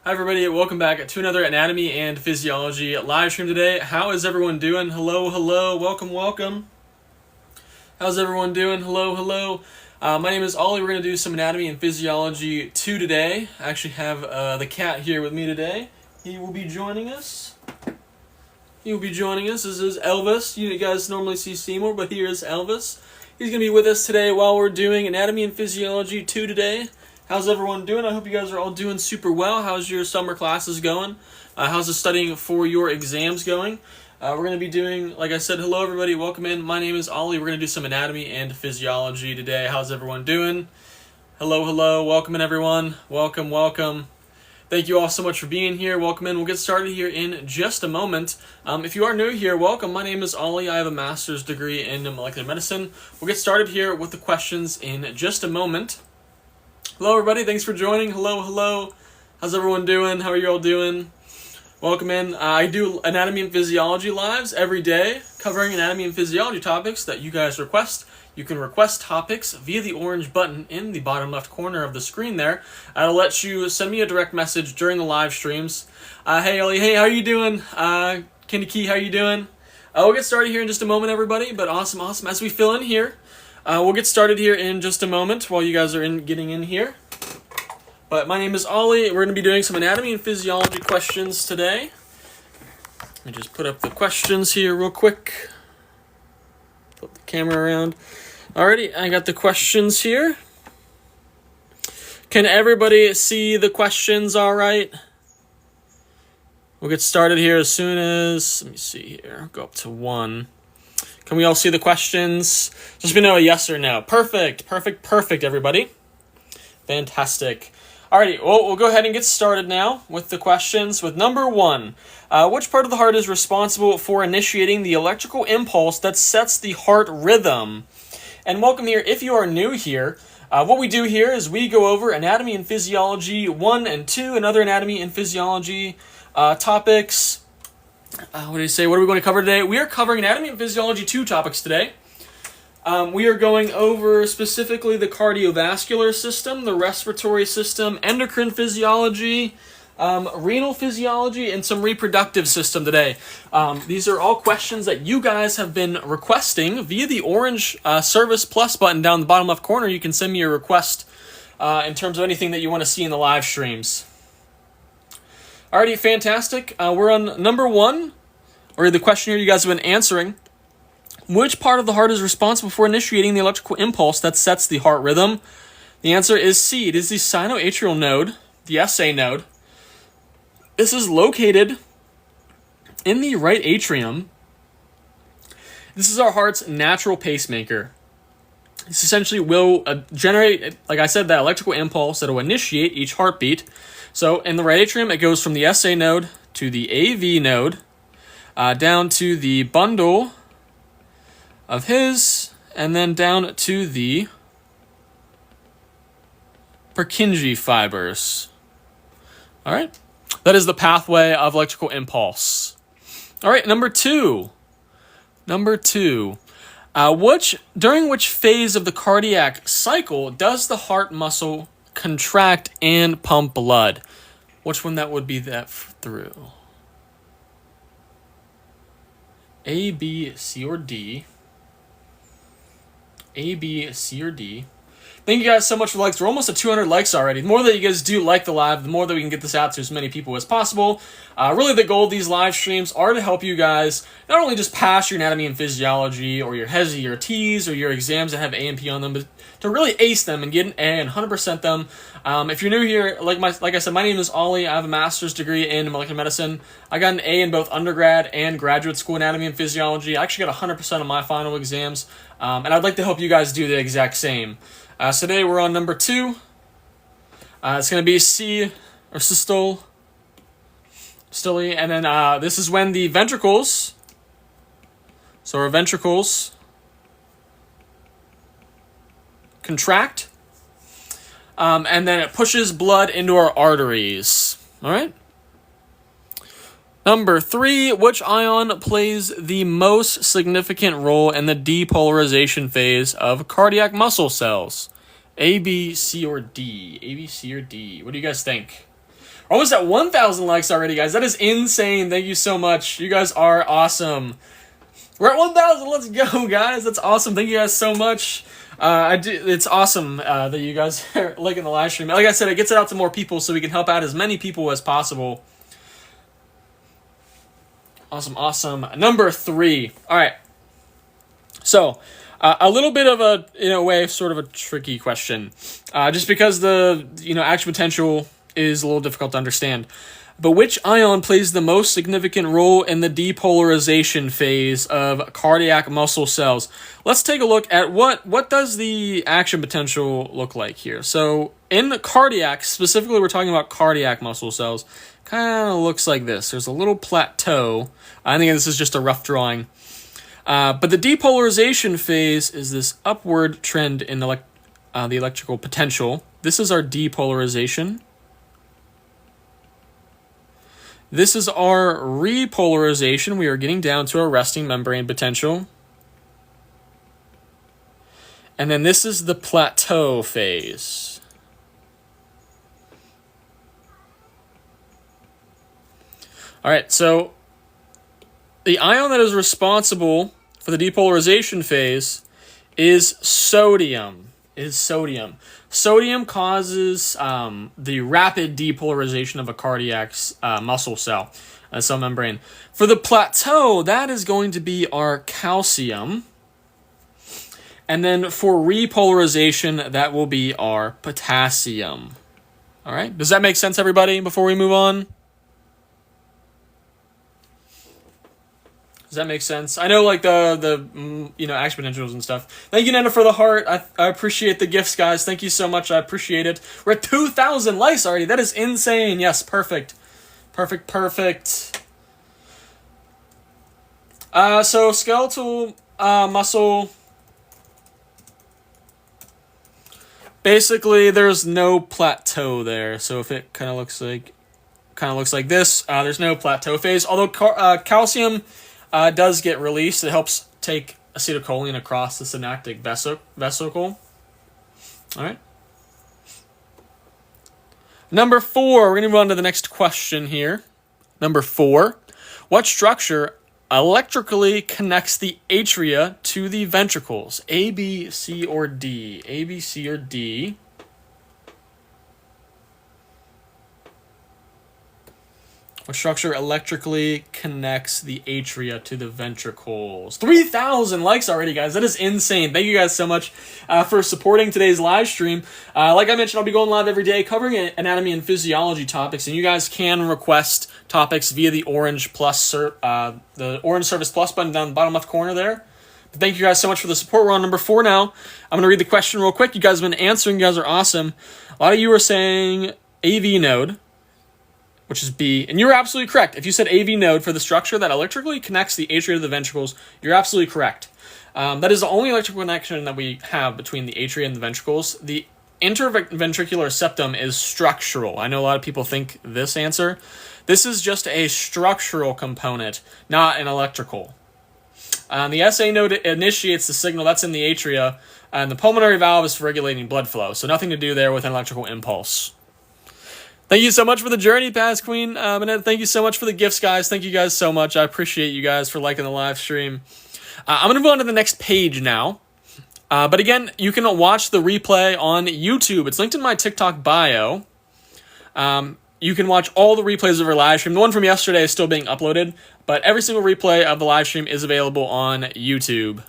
Hi everybody, welcome back to another Anatomy and Physiology live stream today. How is everyone doing? Hello, welcome. How's everyone doing? Hello. My name is Ollie. We're going to do some Anatomy and Physiology 2 today. I actually have the cat here with me today. He will be joining us. This is Elvis. You guys normally see Seymour, but here is Elvis. He's going to be with us today while we're doing Anatomy and Physiology 2 today. How's everyone doing? I hope you guys are all doing super well. How's your summer classes going? How's the studying for your exams going? We're going to be doing, like I said, hello everybody, welcome in. My name is Ollie. We're going to do some Anatomy and Physiology today. How's everyone doing? Hello, welcome in everyone. Welcome. Thank you all so much for being here. Welcome in. We'll get started here in just a moment. If you are new here, welcome. My name is Ollie. I have a master's degree in molecular medicine. We'll get started here with the questions in just a moment. Hello everybody, thanks for joining. Hello. How's everyone doing? How are you all doing? Welcome in. I do Anatomy and Physiology lives every day, covering Anatomy and Physiology topics that you guys request. You can request topics via the orange button in the bottom left corner of the screen there. It'll let you send me a direct message during the live streams. Hey Ollie, hey, how are you doing? Candy Key, how are you doing? We'll get started here in just a moment, everybody, but awesome. As we fill in here, we'll get started here in just a moment while you guys are getting in here. But my name is Ollie. We're going to be doing some Anatomy and Physiology questions today. Let me just put up the questions here real quick. Flip the camera around. Alrighty, I got the questions here. Can everybody see the questions all right? We'll get started here as soon as, let me see here, go up to 1. Can we all see the questions? Just let me know a yes or no. Perfect, everybody. Fantastic. Alrighty, well, we'll go ahead and get started now with the questions. With number 1, which part of the heart is responsible for initiating the electrical impulse that sets the heart rhythm? And welcome here. If you are new here, what we do here is we go over Anatomy and Physiology 1 and 2 and other Anatomy and Physiology topics. What are we going to cover today? We are covering Anatomy and Physiology 2 topics today. We are going over specifically the cardiovascular system, the respiratory system, endocrine physiology, renal physiology, and some reproductive system today. These are all questions that you guys have been requesting via the orange Service Plus button down the bottom left corner. You can send me your request in terms of anything that you want to see in the live streams. Alrighty, fantastic. We're on number 1, or the question here you guys have been answering. Which part of the heart is responsible for initiating the electrical impulse that sets the heart rhythm? The answer is C. It is the sinoatrial node, the SA node. This is located in the right atrium. This is our heart's natural pacemaker. This essentially will generate, like I said, that electrical impulse that will initiate each heartbeat. So in the right atrium, it goes from the SA node to the AV node, down to the bundle of his, and then down to the Purkinje fibers. All right, that is the pathway of electrical impulse. All right, number 2. During which phase of the cardiac cycle does the heart muscle contract and pump blood? Which one that would be that through? A, B, C, or D? A, B, C, or D. Thank you guys so much for likes. We're almost at 200 likes already. The more that you guys do like the live, the more that we can get this out to as many people as possible. Really the goal of these live streams are to help you guys not only just pass your Anatomy and Physiology or your HESI or TEAS or your exams that have A and P on them, but to really ace them and get an A and 100% them. If you're new here, like I said, my name is Ollie. I have a master's degree in molecular medicine. I got an A in both undergrad and graduate school Anatomy and Physiology. I actually got 100% on my final exams, and I'd like to help you guys do the exact same. So today we're on number 2. It's going to be C, or systole, and then this is when the ventricles, so our ventricles contract, and then it pushes blood into our arteries. All right. Number 3, which ion plays the most significant role in the depolarization phase of cardiac muscle cells? A, B, C, or D? A, B, C, or D? What do you guys think? Almost at 1,000 likes already, guys. That is insane. Thank you so much. You guys are awesome. We're at 1,000. Let's go, guys. That's awesome. Thank you guys so much. It's awesome that you guys are liking the live stream. Like I said, it gets it out to more people so we can help out as many people as possible. Awesome. Number 3. All right. So, a little bit of a, in a way, sort of a tricky question. Just because the, action potential is a little difficult to understand. But which ion plays the most significant role in the depolarization phase of cardiac muscle cells? Let's take a look at what does the action potential look like here. So in the cardiac, specifically we're talking about cardiac muscle cells, kind of looks like this. There's a little plateau. I think this is just a rough drawing. But the depolarization phase is this upward trend in the electrical potential. This is our depolarization. This is our repolarization. We are getting down to our resting membrane potential. And then this is the plateau phase. All right, so the ion that is responsible for the depolarization phase is sodium. Sodium causes the rapid depolarization of a cardiac muscle cell membrane. For the plateau, that is going to be our calcium. And then for repolarization, that will be our potassium. All right, does that make sense, everybody, before we move on? Does that make sense? I know, like, the action potentials and stuff. Thank you, Nana, for the heart. I appreciate the gifts, guys. Thank you so much. I appreciate it. We're at 2,000 likes already. That is insane. Yes, perfect. So skeletal muscle. Basically, there's no plateau there. So if it kind of looks like this, there's no plateau phase. Although calcium does get released. It helps take acetylcholine across the synaptic vesicle. All right. Number 4, we're going to move on to the next question here. Number 4, what structure electrically connects the atria to the ventricles? A, B, C, or D? A, B, C, or D? What structure electrically connects the atria to the ventricles? 3,000 likes already, guys. That is insane. Thank you guys so much for supporting today's live stream. Like I mentioned, I'll be going live every day covering anatomy and physiology topics, and you guys can request topics via the orange Service Plus button down the bottom left corner there. But thank you guys so much for the support. We're on number 4 now. I'm going to read the question real quick. You guys have been answering. You guys are awesome. A lot of you are saying AV node, which is B, and you're absolutely correct. If you said AV node for the structure that electrically connects the atria to the ventricles, you're absolutely correct. That is the only electrical connection that we have between the atria and the ventricles. The interventricular septum is structural. I know a lot of people think this answer. This is just a structural component, not an electrical. The SA node initiates the signal that's in the atria, and the pulmonary valve is for regulating blood flow, so nothing to do there with an electrical impulse. Thank you so much for the journey, Paz Queen. Thank you so much for the gifts, guys. Thank you guys so much. I appreciate you guys for liking the live stream. I'm going to move on to the next page now. But again, you can watch the replay on YouTube. It's linked in my TikTok bio. You can watch all the replays of our live stream. The one from yesterday is still being uploaded, but every single replay of the live stream is available on YouTube.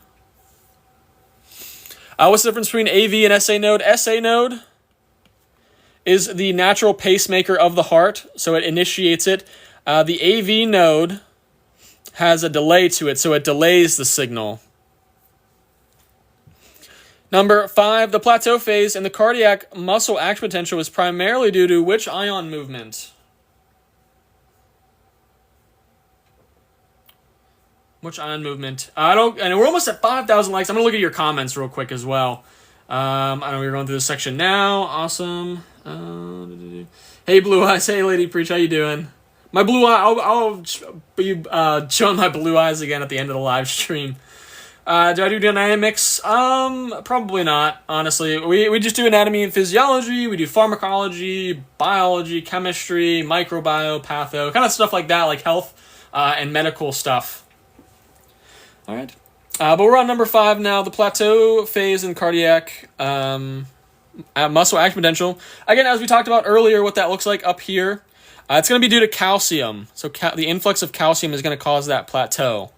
What's the difference between AV and SA node? SA node is the natural pacemaker of the heart, so it initiates it. The AV node has a delay to it, so it delays the signal. Number 5, the plateau phase in the cardiac muscle action potential is primarily due to which ion movement? Which ion movement? And we're almost at 5,000 likes. I'm going to look at your comments real quick as well. I know we're going through this section now. Awesome. Hey, Blue Eyes. Hey, Lady Preach. How you doing? My blue eye. I'll be showing my blue eyes again at the end of the live stream. Do I do dynamics? Probably not, honestly. We just do anatomy and physiology, we do pharmacology, biology, chemistry, microbiome, patho, kind of stuff like that, like health and medical stuff. All right. But we're on number 5 now, the plateau phase in cardiac muscle action potential. Again, as we talked about earlier, what that looks like up here, it's going to be due to calcium. So the influx of calcium is going to cause that plateau.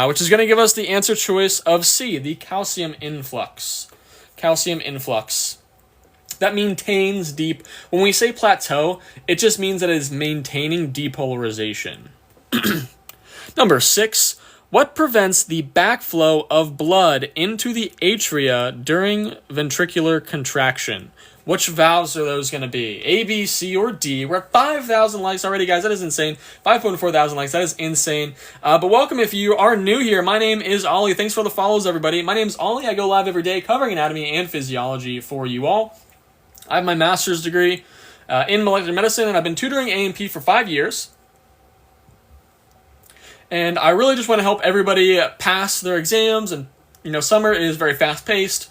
Which is going to give us the answer choice of C, the calcium influx. Calcium influx. That maintains deep. When we say plateau, it just means that it is maintaining depolarization. Number 6. What prevents the backflow of blood into the atria during ventricular contraction? Which valves are those going to be? A, B, C, or D? We're at 5,000 likes already, guys. That is insane. 5.4 thousand likes. That is insane. But welcome if you are new here. My name is Ollie. Thanks for the follows, everybody. My name is Ollie. I go live every day covering anatomy and physiology for you all. I have my master's degree in molecular medicine, and I've been tutoring A&P for 5 years. And I really just want to help everybody pass their exams. And, summer is very fast-paced.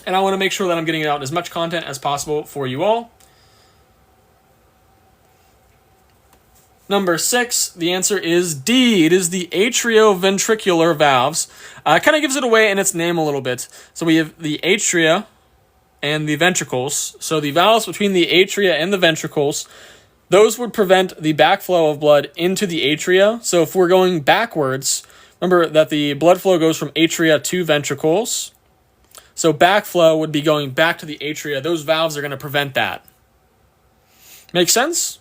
And I want to make sure that I'm getting out as much content as possible for you all. Number 6, the answer is D. It is the atrioventricular valves. Kind of gives it away in its name a little bit. So we have the atria and the ventricles. So the valves between the atria and the ventricles, those would prevent the backflow of blood into the atria. So if we're going backwards, remember that the blood flow goes from atria to ventricles. So backflow would be going back to the atria. Those valves are going to prevent that. Make sense?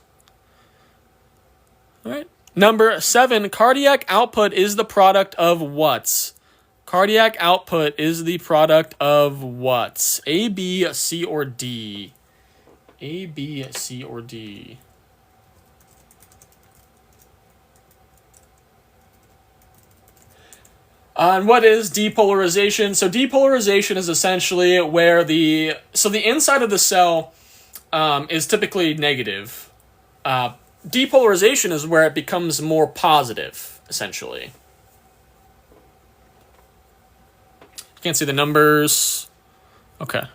All right. Number 7, cardiac output is the product of what? Cardiac output is the product of what? A, B, C, or D? A, B, C, or D? And what is depolarization? So depolarization is essentially where the inside of the cell is typically negative. Depolarization is where it becomes more positive, essentially. You can't see the numbers. Okay. Let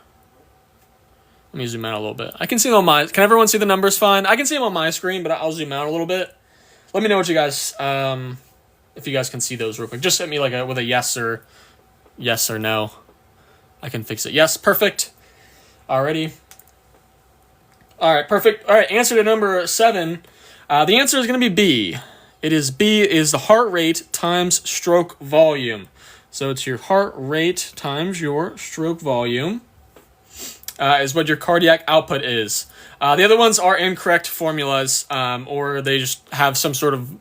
me zoom out a little bit. I can see them on my... Can everyone see the numbers fine? I can see them on my screen, but I'll zoom out a little bit. Let me know what you guys... if you guys can see those real quick. Just hit me with a yes or no. I can fix it. Yes, perfect. Alrighty. Alright, perfect. Alright, answer to number 7. The answer is going to be B. It is B, is the heart rate times stroke volume. So it's your heart rate times your stroke volume is what your cardiac output is. The other ones are incorrect formulas, or they just have some sort of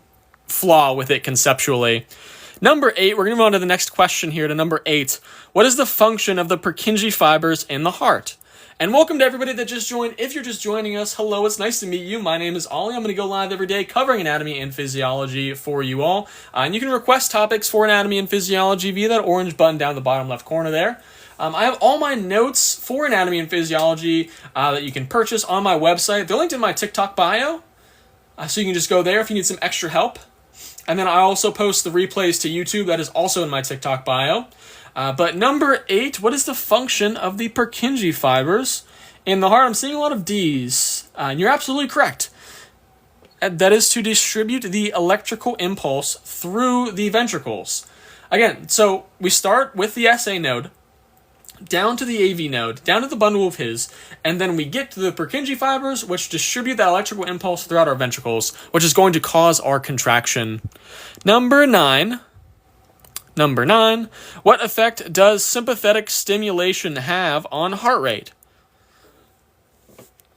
flaw with it conceptually. Number 8, we're going to move on to the next question here, to number 8. What is the function of the Purkinje fibers in the heart? And welcome to everybody that just joined. If you're just joining us, hello, it's nice to meet you. My name is Ollie. I'm going to go live every day covering anatomy and physiology for you all. And you can request topics for anatomy and physiology via that orange button down the bottom left corner there. I have all my notes for anatomy and physiology that you can purchase on my website. They're linked in my TikTok bio, so you can just go there if you need some extra help. And then I also post the replays to YouTube. That is also in my TikTok bio. But number 8, what is the function of the Purkinje fibers in the heart? I'm seeing a lot of D's. And you're absolutely correct. That is to distribute the electrical impulse through the ventricles. Again, so we start with the SA node, down to the AV node, down to the bundle of His, and then we get to the Purkinje fibers, which distribute that electrical impulse throughout our ventricles, which is going to cause our contraction. Number 9, what effect does sympathetic stimulation have on heart rate?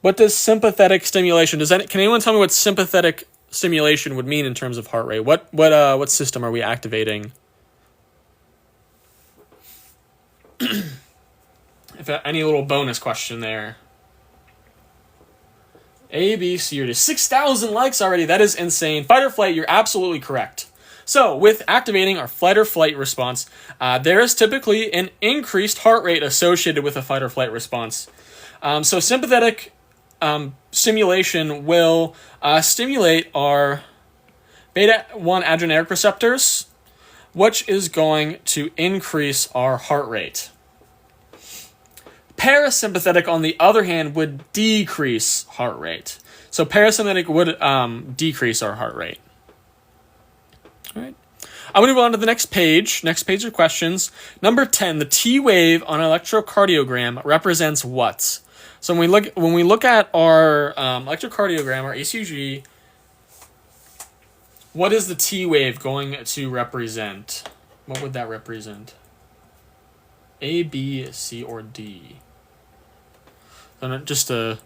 What does sympathetic stimulation, can anyone tell me what sympathetic stimulation would mean in terms of heart rate? What system are we activating? If any little bonus question there. A, B, C, or D. 6,000 likes already. That is insane. Fight or flight, you're absolutely correct. So, with activating our flight or flight response, there is typically an increased heart rate associated with a fight or flight response. So, sympathetic stimulation will stimulate our beta-1 adrenergic receptors. which is going to increase our heart rate. Parasympathetic, on the other hand, would decrease heart rate. So parasympathetic would decrease our heart rate. All right. I'm going to move on to the next page. Next page of questions. Number 10, the T wave on an electrocardiogram represents what? So when we look at our electrocardiogram, our ECG, what is the T wave going to represent? What would that represent? A, B, C, or D? And just a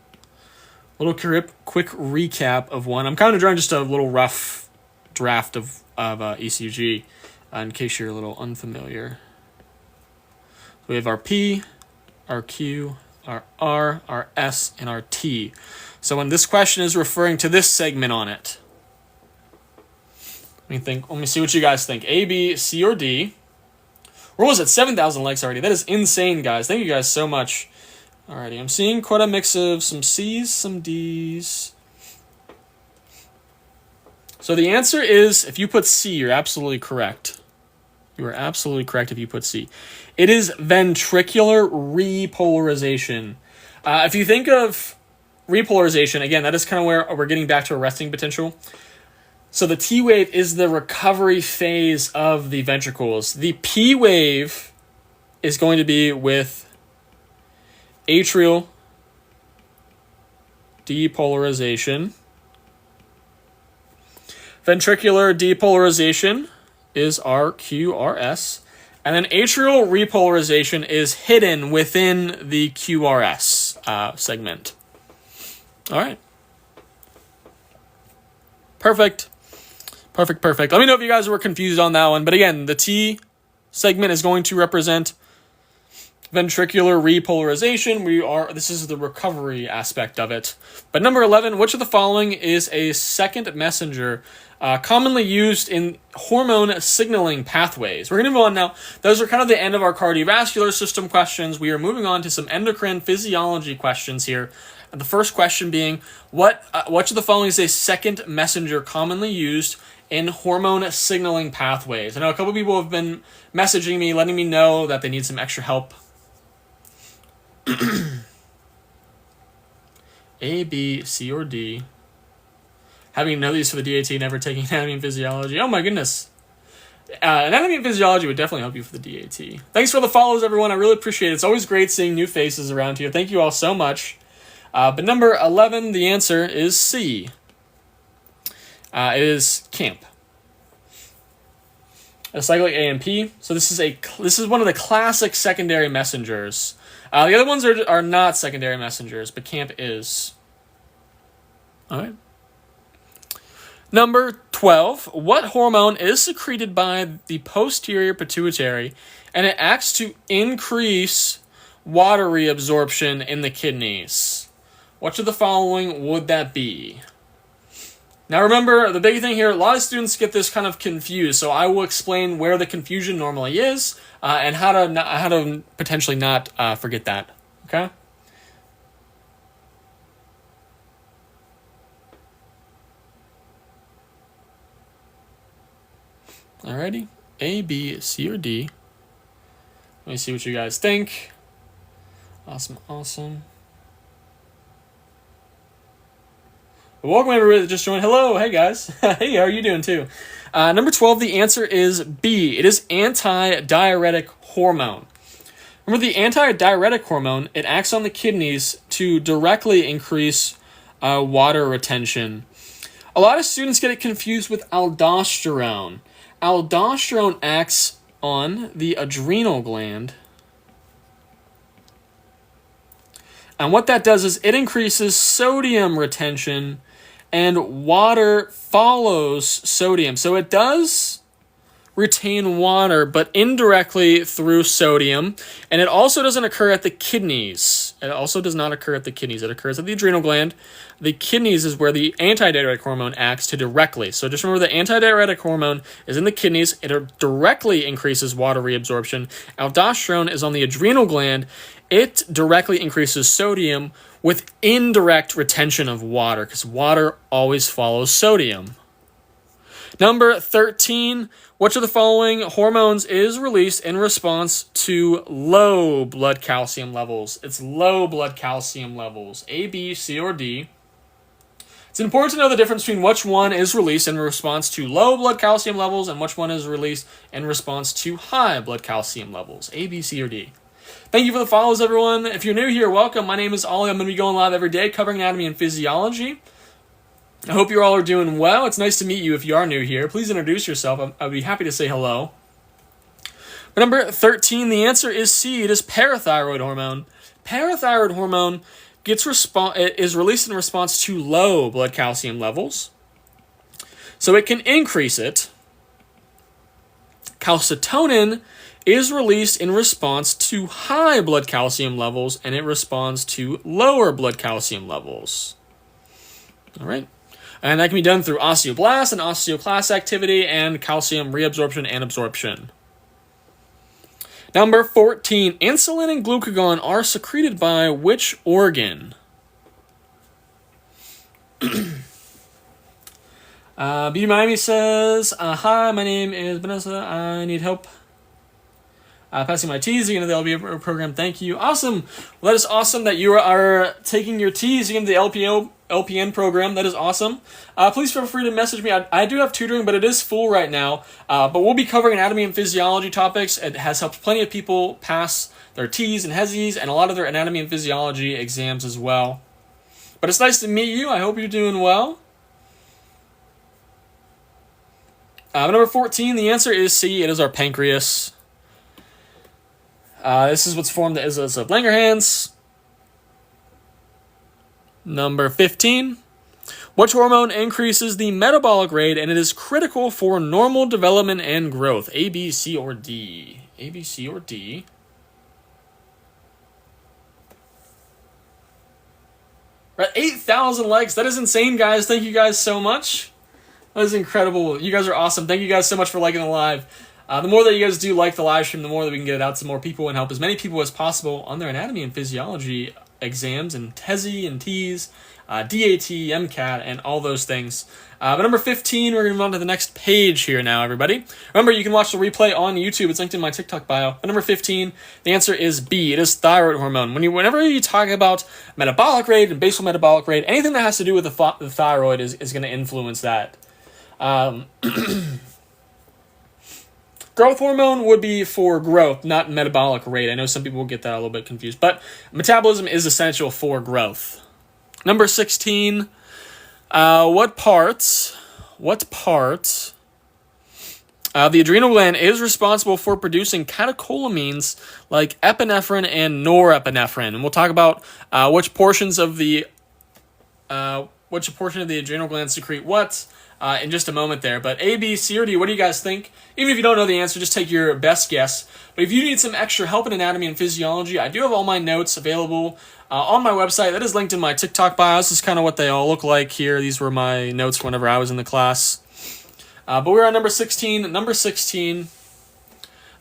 little quick recap of one. I'm kind of drawing just a little rough draft of ECG in case you're a little unfamiliar. So we have our P, our Q, our R, our S, and our T. So when this question is referring to this segment on it, let me see what you guys think. A, B, C, or D. We're almost at 7,000 likes already. That is insane, guys. Thank you guys so much. Alrighty, I'm seeing quite a mix of some C's, some D's. So the answer is, if you put C, you're absolutely correct. You are absolutely correct if you put C. It is ventricular repolarization. If you think of repolarization, again, that is kind of where we're getting back to a resting potential. So the T wave is the recovery phase of the ventricles. The P wave is going to be with atrial depolarization. Ventricular depolarization is our QRS. And then atrial repolarization is hidden within the QRS segment. All right. Perfect. Let me know if you guys were confused on that one. But again, the T segment is going to represent ventricular repolarization. This is the recovery aspect of it. But number 11, which of the following is a second messenger commonly used in hormone signaling pathways? We're going to move on now. Those are kind of the end of our cardiovascular system questions. We are moving on to some endocrine physiology questions here. And the first question being, which of the following is a second messenger commonly used in hormone signaling pathways? I know a couple people have been messaging me, letting me know that they need some extra help. A, B, C, or D. Having no use for the DAT, never taking anatomy and physiology. Oh my goodness. Anatomy and physiology would definitely help you for the DAT. Thanks for the follows, everyone. I really appreciate it. It's always great seeing new faces around here. Thank you all so much. But number 11, the answer is C. It is CAMP. Cyclic AMP. So this is one of the classic secondary messengers. The other ones are not secondary messengers, but CAMP is. All right. Number 12. What hormone is secreted by the posterior pituitary, and it acts to increase water reabsorption in the kidneys? Which of the following would that be? Now remember, the big thing here, a lot of students get this kind of confused, so I will explain where the confusion normally is and how to potentially not forget that, okay? Alrighty, A, B, C, or D. Let me see what you guys think. Awesome. Welcome everybody that just joined. Hello, hey guys. Hey, how are you doing too? Number 12, the answer is B. It is anti-diuretic hormone. Remember, the anti-diuretic hormone, it acts on the kidneys to directly increase water retention. A lot of students get it confused with aldosterone. Aldosterone acts on the adrenal gland. And what that does is it increases sodium retention, and water follows sodium. So it does retain water, but indirectly through sodium. And it also doesn't occur at the kidneys. It also does not occur at the kidneys. It occurs at the adrenal gland. The kidneys is where the antidiuretic hormone acts to directly. So just remember, the antidiuretic hormone is in the kidneys. It directly increases water reabsorption. Aldosterone is on the adrenal gland. It directly increases sodium with indirect retention of water, because water always follows sodium. Number 13, which of the following hormones is released in response to low blood calcium levels? It's low blood calcium levels. A, B, C, or D. It's important to know the difference between which one is released in response to low blood calcium levels and which one is released in response to high blood calcium levels. A, B, C, or D. Thank you for the follows, everyone. If you're new here, welcome. My name is Ollie. I'm going to be going live every day covering anatomy and physiology. I hope you all are doing well. It's nice to meet you if you are new here. Please introduce yourself. I'd be happy to say hello. But number 13, the answer is C. It is parathyroid hormone. Parathyroid hormone is released in response to low blood calcium levels. So it can increase it. Calcitonin is released in response to high blood calcium levels, and it responds to lower blood calcium levels. All right. And that can be done through osteoblast and osteoclast activity and calcium reabsorption and absorption. Number 14, insulin and glucagon are secreted by which organ? B Miami says, hi, my name is Vanessa. I need help passing my TEAS into the LPO program. Thank you. Awesome. Well, that is awesome that you are taking your TEAS into the LPN program. That is awesome. Please feel free to message me. I do have tutoring, but it is full right now. But we'll be covering anatomy and physiology topics. It has helped plenty of people pass their TEAS and HESIs and a lot of their anatomy and physiology exams as well. But it's nice to meet you. I hope you're doing well. Number 14, the answer is C. It is our pancreas. This is what's formed as of Langerhans. Number 15. Which hormone increases the metabolic rate and it is critical for normal development and growth? A, B, C, or D? A, B, C, or D? Right, 8,000 likes. That is insane, guys. Thank you guys so much. That is incredible. You guys are awesome. Thank you guys so much for liking the live. The more that you guys do like the live stream, the more that we can get it out to more people and help as many people as possible on their anatomy and physiology exams and HESI and TEAS, DAT, MCAT, and all those things. But number 15, we're going to move on to the next page here now, everybody. Remember, you can watch the replay on YouTube. It's linked in my TikTok bio. But number 15, the answer is B. It is thyroid hormone. Whenever you talk about metabolic rate and basal metabolic rate, anything that has to do with the thyroid is going to influence that. Growth hormone would be for growth, not metabolic rate. I know some people will get that a little bit confused, but metabolism is essential for growth. Number 16, what part the adrenal gland is responsible for producing catecholamines like epinephrine and norepinephrine? And we'll talk about which portion of the adrenal gland secrete what in just a moment there. But A, B, C, or D, what do you guys think? Even if you don't know the answer, just take your best guess. But if you need some extra help in anatomy and physiology, I do have all my notes available on my website. That is linked in my TikTok bio. This is kind of what they all look like here. These were my notes whenever I was in the class. But we're on number 16. Number 16,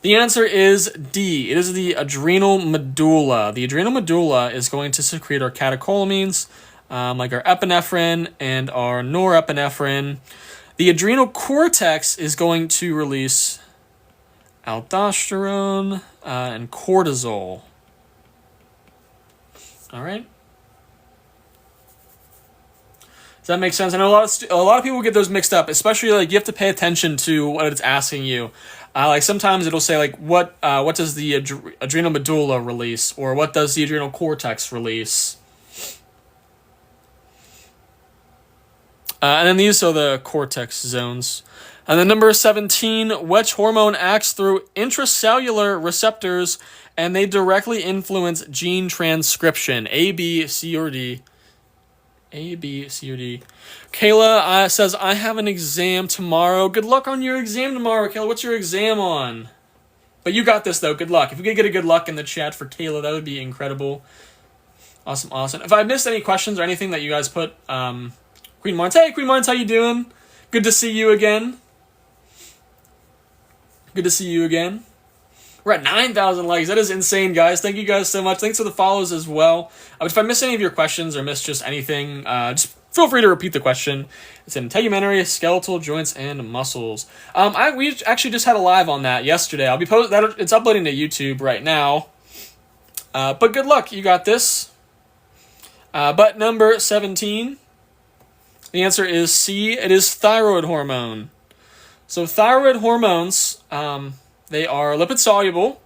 the answer is D. It is the adrenal medulla. The adrenal medulla is going to secrete our catecholamines, like our epinephrine and our norepinephrine. The adrenal cortex is going to release aldosterone and cortisol. All right. Does that make sense? I know a lot of people get those mixed up, especially like you have to pay attention to what it's asking you. Like sometimes it'll say like what does the adrenal medulla release, or what does the adrenal cortex release? And then these are the cortex zones. And then number 17, which hormone acts through intracellular receptors and they directly influence gene transcription? A, B, C, or D? A, B, C, or D? Kayla says, I have an exam tomorrow. Good luck on your exam tomorrow, Kayla. What's your exam on? But you got this, though. Good luck. If you could get a good luck in the chat for Kayla, that would be incredible. Awesome, awesome. If I missed any questions or anything that you guys put, Queen Martins. Hey, Queen Martins, how you doing? Good to see you again. Good to see you again. We're at 9,000 likes. That is insane, guys. Thank you guys so much. Thanks for the follows as well. If I miss any of your questions or miss just anything, just Feel free to repeat the question. It's in integumentary, skeletal, joints, and muscles. We actually just had a live on that yesterday. I'll be it's uploading to YouTube right now. But good luck. You got this. But number 17, the answer is C. It is thyroid hormone. So thyroid hormones, they are lipid soluble.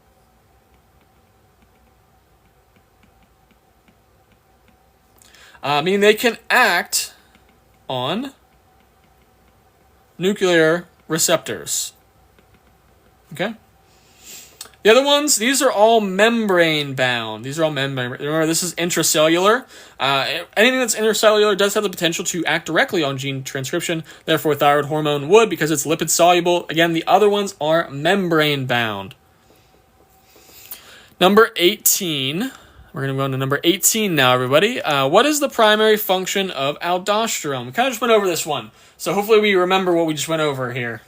Meaning they can act on nuclear receptors. Okay? The other ones, these are all membrane bound. These are all membrane. Remember, this is intracellular. Anything that's intracellular does have the potential to act directly on gene transcription. Therefore, thyroid hormone would, because it's lipid soluble. Again, the other ones are membrane bound. Number 18. We're going to go on to number 18 now, everybody. What is the primary function of aldosterone? We kind of just went over this one. So hopefully we remember what we just went over here.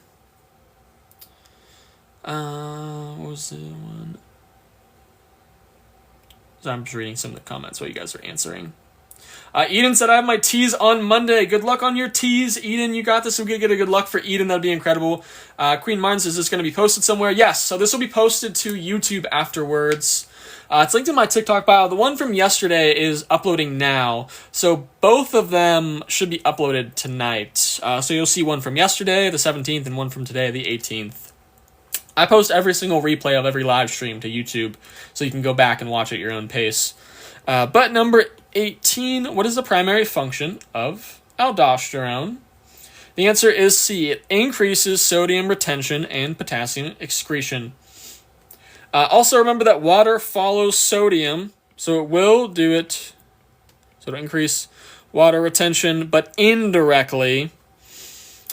What was the one? So I'm just reading some of the comments while you guys are answering. Eden said, I have my TEAS on Monday. Good luck on your TEAS, Eden. You got this. We're going to get a good luck for Eden. That'd be incredible. Queen Martin says, is this going to be posted somewhere? Yes. So this will be posted to YouTube afterwards. It's linked in my TikTok bio. The one from yesterday is uploading now. So both of them should be uploaded tonight. So you'll see one from yesterday, the 17th, and one from today, the 18th. I post every single replay of every live stream to YouTube, so you can go back and watch at your own pace. But number 18, what is the primary function of aldosterone? The answer is C. It increases sodium retention and potassium excretion. Also remember that water follows sodium, so it will do it. So it'll increase water retention, but indirectly.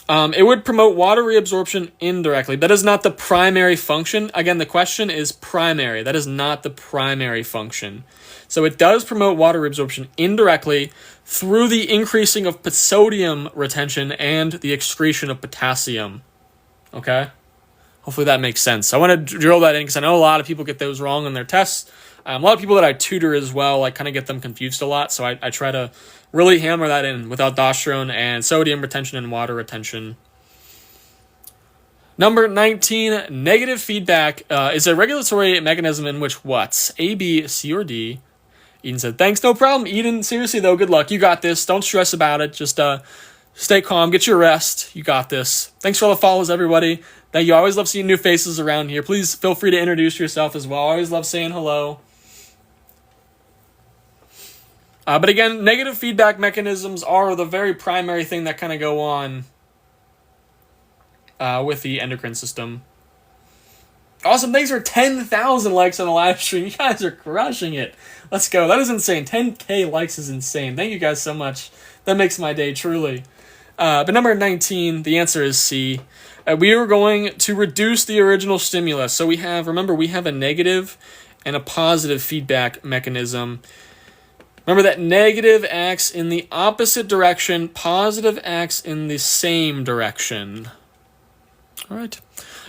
It would promote water reabsorption indirectly. That is not the primary function. Again, the question is primary. That is not the primary function. So it does promote water reabsorption indirectly through the increasing of sodium retention and the excretion of potassium. Okay? Hopefully that makes sense. I want to drill that in because I know a lot of people get those wrong on their tests. A lot of people that I tutor as well, I kind of get them confused a lot. So I try to really hammer that in with aldosterone and sodium retention and water retention. Number 19, negative feedback is a regulatory mechanism in which what? A, B, C, or D? Eden said, thanks, no problem. Eden, seriously though, good luck. You got this. Don't stress about it. Just stay calm. Get your rest. You got this. Thanks for all the follows, everybody. Thank you. I always love seeing new faces around here. Please feel free to introduce yourself as well. I always love saying hello. But again, negative feedback mechanisms are the very primary thing that kind of go on with the endocrine system. Awesome. Thanks for 10,000 likes on the live stream. You guys are crushing it. Let's go. That is insane. 10K likes is insane. Thank you guys so much. That makes my day, truly. But number 19, the answer is C. We are going to reduce the original stimulus. So we have a negative and a positive feedback mechanism. Remember that negative acts in the opposite direction, positive acts in the same direction. All right.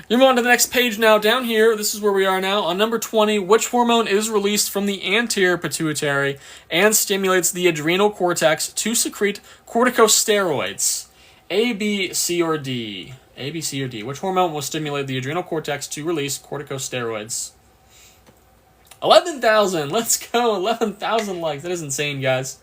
You move on to the next page now. Down here, this is where we are now. On number 20, which hormone is released from the anterior pituitary and stimulates the adrenal cortex to secrete corticosteroids? A, B, C, or D? A, B, C, or D. Which hormone will stimulate the adrenal cortex to release corticosteroids? 11,000. Let's go. 11,000 likes. That is insane, guys.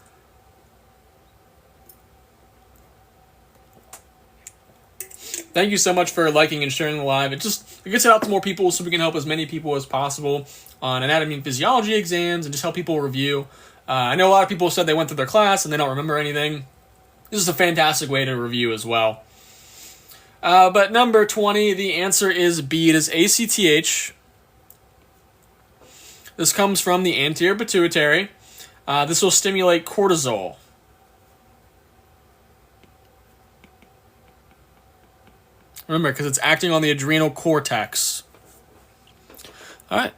Thank you so much for liking and sharing the live. It gets it out to more people so we can help as many people as possible on anatomy and physiology exams and just help people review. I know a lot of people said they went through their class and they don't remember anything. This is a fantastic way to review as well. But number 20, the answer is B. It is ACTH. This comes from the anterior pituitary. This will stimulate cortisol. Remember, because it's acting on the adrenal cortex. All right.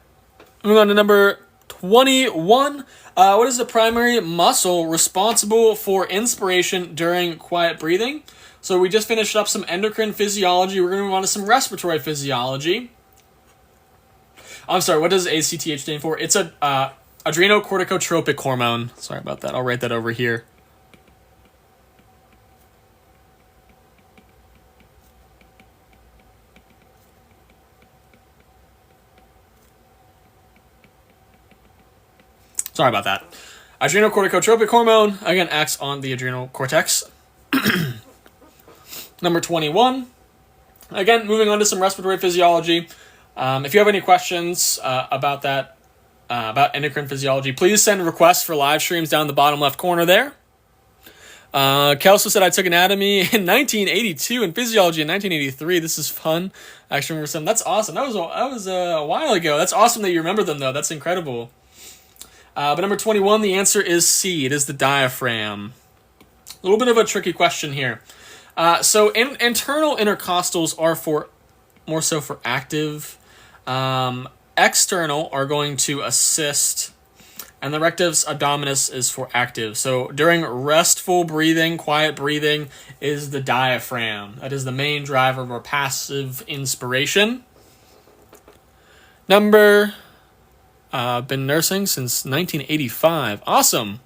Moving on to number 21. What is the primary muscle responsible for inspiration during quiet breathing? So we just finished up some endocrine physiology. We're going to move on to some respiratory physiology. I'm sorry, what does ACTH stand for? It's a adrenocorticotropic hormone. Sorry about that. I'll write that over here. Sorry about that. Adrenocorticotropic hormone, again, acts on the adrenal cortex. Number 21. Again, moving on to some respiratory physiology. If you have any questions about that, about endocrine physiology, please send requests for live streams down the bottom left corner there. Kelso said I took anatomy in 1982 and physiology in 1983. This is fun. I actually remember some. That's awesome. That was a while ago. That's awesome that you remember them, though. That's incredible. But number 21, the answer is C. It is the diaphragm. A little bit of a tricky question here. So internal intercostals are for more so for active. External are going to assist, and the rectus abdominis is for active. So during restful breathing, quiet breathing is the diaphragm. That is the main driver of our passive inspiration. Number, been nursing since 1985. Awesome.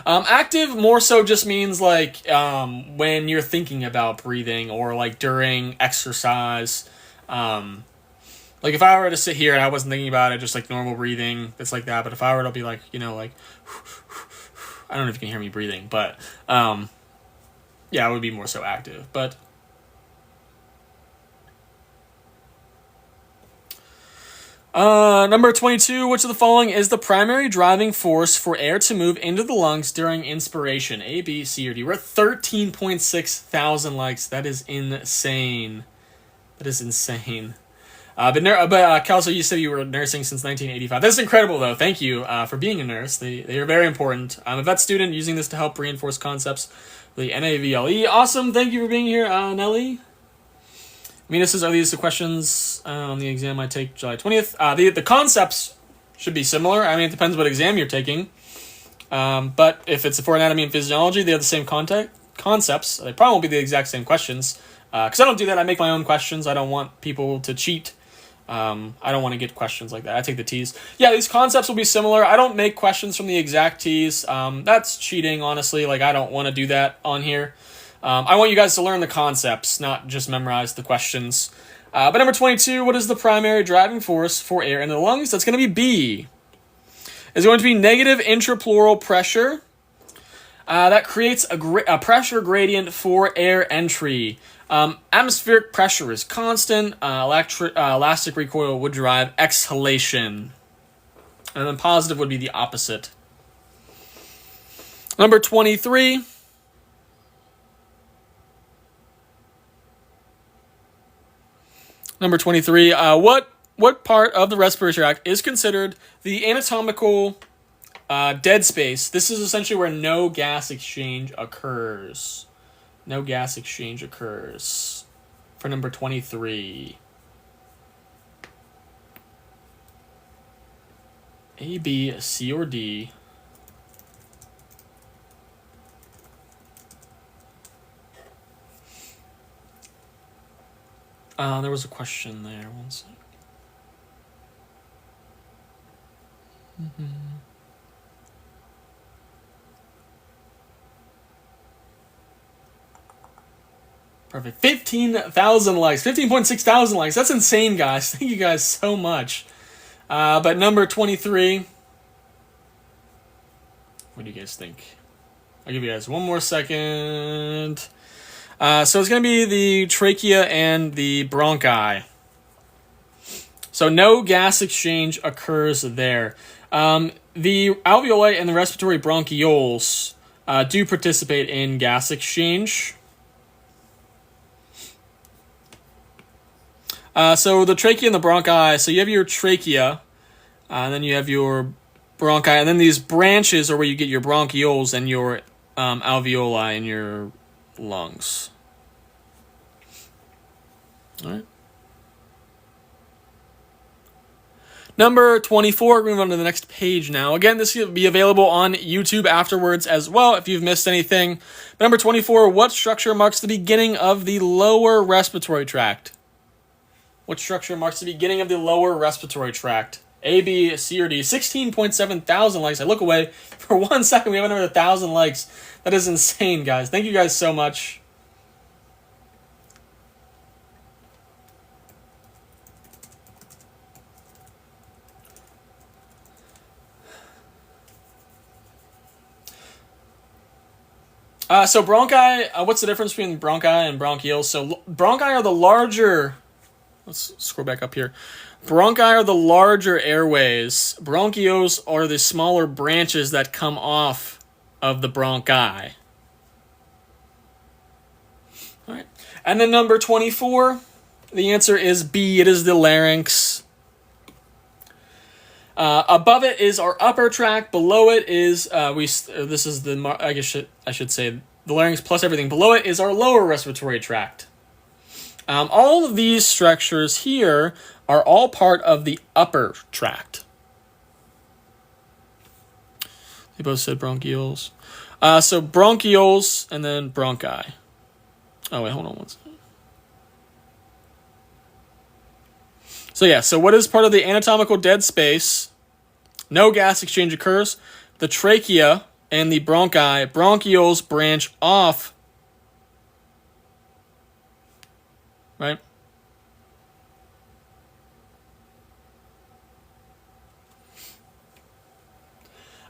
Active more so just means like when you're thinking about breathing or like during exercise. Like if I were to sit here and I wasn't thinking about it, just like normal breathing, it's like that. But if I were to be like, like, I don't know if you can hear me breathing, but yeah, it would be more so active. But number 22, which of the following is the primary driving force for air to move into the lungs during inspiration? A, B, C, or D? We're at 13.6 thousand likes. That is insane. That is insane. But Kelso, you said you were nursing since 1985. That's incredible, though. Thank you for being a nurse. They are very important. I'm a vet student using this to help reinforce concepts. The NAVLE. Awesome. Thank you for being here, Nelly. Are these the questions on the exam I take July 20th? The concepts should be similar. I mean, it depends what exam you're taking. But if it's for anatomy and physiology, they have the same concepts. They probably won't be the exact same questions. Because I don't do that. I make my own questions. I don't want people to cheat. I don't want to get questions like that. I take the TEAS. Yeah, these concepts will be similar. I don't make questions from the exact TEAS. That's cheating, honestly. Like, I don't want to do that on here. I want you guys to learn the concepts, not just memorize the questions. But number 22, what is the primary driving force for air in the lungs? That's going to be B. It's going to be negative intrapleural pressure. That creates a pressure gradient for air entry. Atmospheric pressure is constant. Elastic recoil would drive exhalation. And then positive would be the opposite. Number 23. Number 23. What part of the respiratory tract is considered the anatomical dead space? This is essentially where no gas exchange occurs. No gas exchange occurs for number 23. A, B, C, or D? There was a question there. One sec. Perfect. 15,000 likes. 15.6 thousand likes. That's insane, guys. Thank you guys so much. But number 23. What do you guys think? I'll give you guys one more second. So it's going to be the trachea and the bronchi. So no gas exchange occurs there. The alveoli and the respiratory bronchioles do participate in gas exchange. So the trachea and the bronchi, so you have your trachea, and then you have your bronchi, and then these branches are where you get your bronchioles and your alveoli in your lungs. All right. Number 24, we're going to move on to the next page now. Again, this will be available on YouTube afterwards as well if you've missed anything. But number 24, what structure marks the beginning of the lower respiratory tract? What structure marks the beginning of the lower respiratory tract? A, B, C, or D? 16.7 thousand likes. I look away for 1 second. We have another 1,000 likes. That is insane, guys. Thank you guys so much. So bronchi, what's the difference between bronchi and bronchioles? So bronchi are the larger, let's scroll back up here. Bronchi are the larger airways. Bronchioles are the smaller branches that come off of the bronchi. All right. And then number 24, the answer is B. It is the larynx. Above it is our upper tract. Below it is this is the I guess I should say the larynx plus everything. Below it is our lower respiratory tract. All of these structures here are all part of the upper tract. They both said bronchioles. So bronchioles and then bronchi. Oh wait, hold on one second. So yeah, so what is part of the anatomical dead space? No gas exchange occurs. The trachea and the bronchi, bronchioles branch off. Right?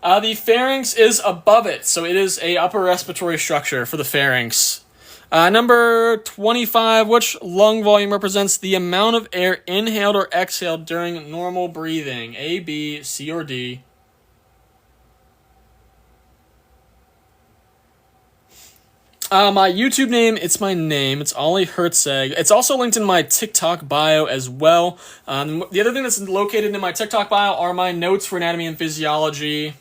The pharynx is above it, so it is a upper respiratory structure for the pharynx. Number 25, which lung volume represents the amount of air inhaled or exhaled during normal breathing? A, B, C, or D? My YouTube name, it's my name. It's Ollie Hertzeg. It's also linked in my TikTok bio as well. The other thing that's located in my TikTok bio are my notes for anatomy and physiology.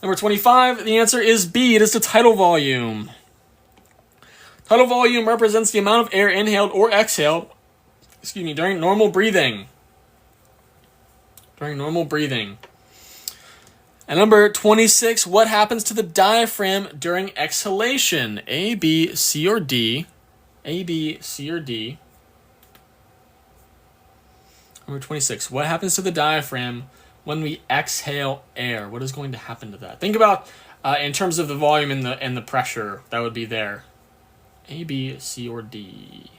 Number 25, the answer is B. It is the tidal volume. Tidal volume represents the amount of air inhaled or exhaled, during normal breathing. And number 26, what happens to the diaphragm during exhalation? A, B, C, or D? A, B, C, or D? Number 26, what happens to the diaphragm when we exhale air? What is going to happen to that? Think about in terms of the volume and the pressure that would be there. A, B, C, or D?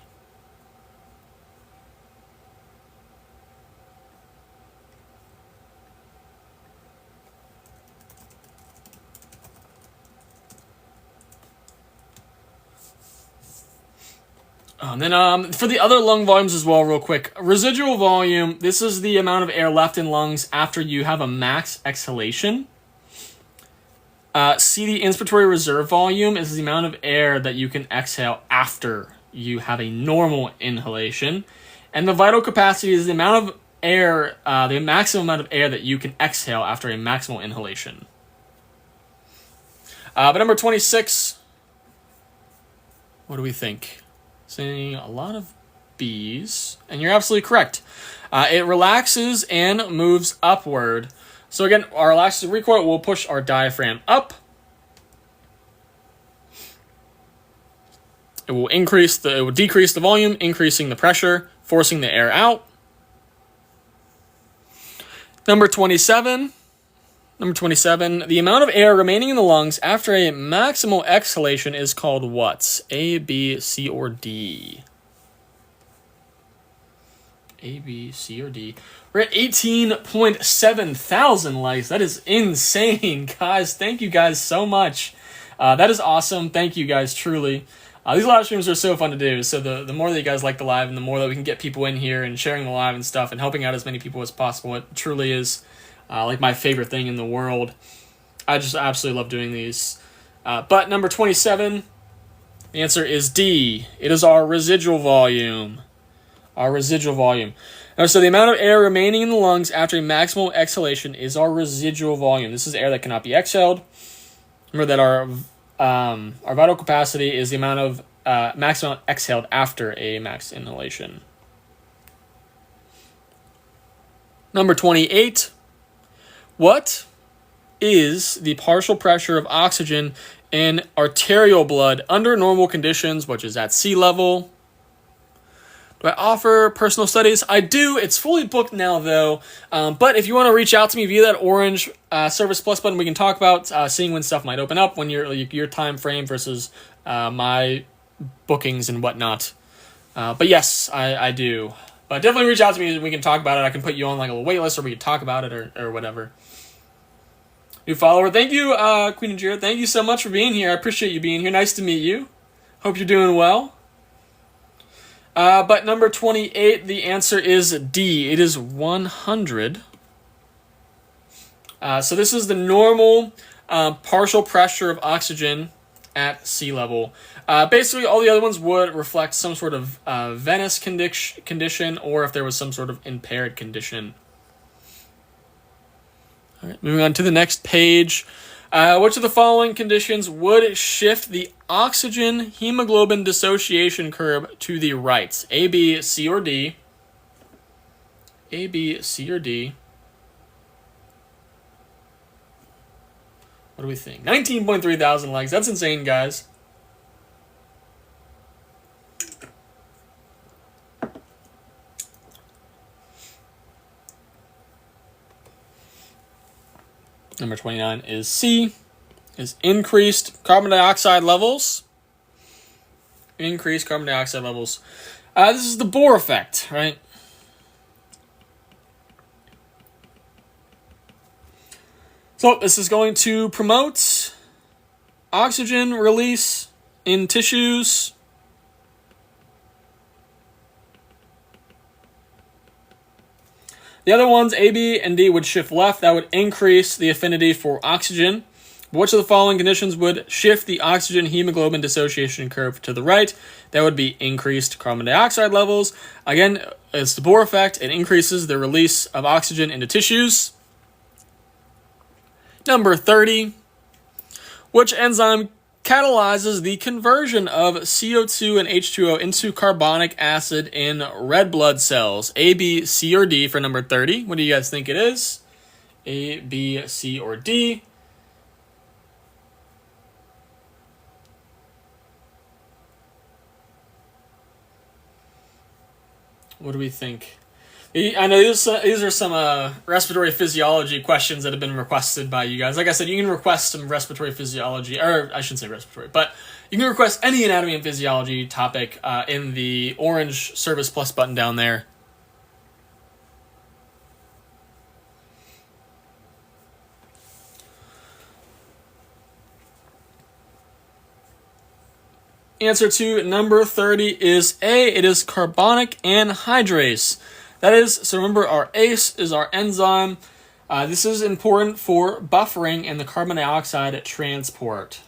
And then for the other lung volumes as well, real quick. Residual volume, this is the amount of air left in lungs after you have a max exhalation. See, the inspiratory reserve volume is the amount of air that you can exhale after you have a normal inhalation. And the vital capacity is the amount of air, the maximum amount of air that you can exhale after a maximal inhalation. But number 26, what do we think? Saying a lot of B's, and you're absolutely correct. It relaxes and moves upward. So again, our relaxed recoil will push our diaphragm up. It will decrease the volume, increasing the pressure, forcing the air out. Number 27, the amount of air remaining in the lungs after a maximal exhalation is called what? A, B, C, or D? A, B, C, or D? We're at 18.7 thousand likes. That is insane, guys. Thank you guys so much. That is awesome. Thank you guys, truly. These live streams are so fun to do. So the more that you guys like the live and the more that we can get people in here and sharing the live and stuff and helping out as many people as possible, it truly is like my favorite thing in the world. I just absolutely love doing these. But number 27, the answer is D. It is our residual volume. So the amount of air remaining in the lungs after a maximal exhalation is our residual volume. This is air that cannot be exhaled. Remember that our vital capacity is the amount of maximum exhaled after a max inhalation. Number 28. What is the partial pressure of oxygen in arterial blood under normal conditions, which is at sea level? Do I offer personal studies? I do. It's fully booked now, though. But if you want to reach out to me via that orange Service Plus button, we can talk about seeing when stuff might open up, when your time frame versus my bookings and whatnot. But yes, I do. But definitely reach out to me and we can talk about it. I can put you on like a wait list, or we can talk about it or whatever. New follower. Thank you, Queen and Jared. Thank you so much for being here. I appreciate you being here. Nice to meet you. Hope you're doing well. But number 28, the answer is D. It is 100. So this is the normal partial pressure of oxygen at sea level. Basically, all the other ones would reflect some sort of Venice condition, or if there was some sort of impaired condition. All right, moving on to the next page. Which of the following conditions would shift the oxygen hemoglobin dissociation curve to the right? A, B, C, or D? A, B, C, or D? What do we think? 19.3 thousand likes. That's insane, guys. Number 29 is C, is increased carbon dioxide levels. Increased carbon dioxide levels. This is the Bohr effect, right? So this is going to promote oxygen release in tissues. The other ones, A, B, and D, would shift left. That would increase the affinity for oxygen. Which of the following conditions would shift the oxygen hemoglobin dissociation curve to the right? That would be increased carbon dioxide levels. Again, it's the Bohr effect. It increases the release of oxygen into tissues. Number 30. Which enzyme catalyzes the conversion of CO2 and H2O into carbonic acid in red blood cells? A, B, C, or D for number 30. What do you guys think it is? A, B, C, or D? What do we think? I know these are some respiratory physiology questions that have been requested by you guys. Like I said, you can request some respiratory physiology, or I shouldn't say respiratory, but you can request any anatomy and physiology topic in the orange Service Plus button down there. Answer to number 30 is A. It is carbonic anhydrase. That is, so remember, our ACE is our enzyme. This is important for buffering and the carbon dioxide transport.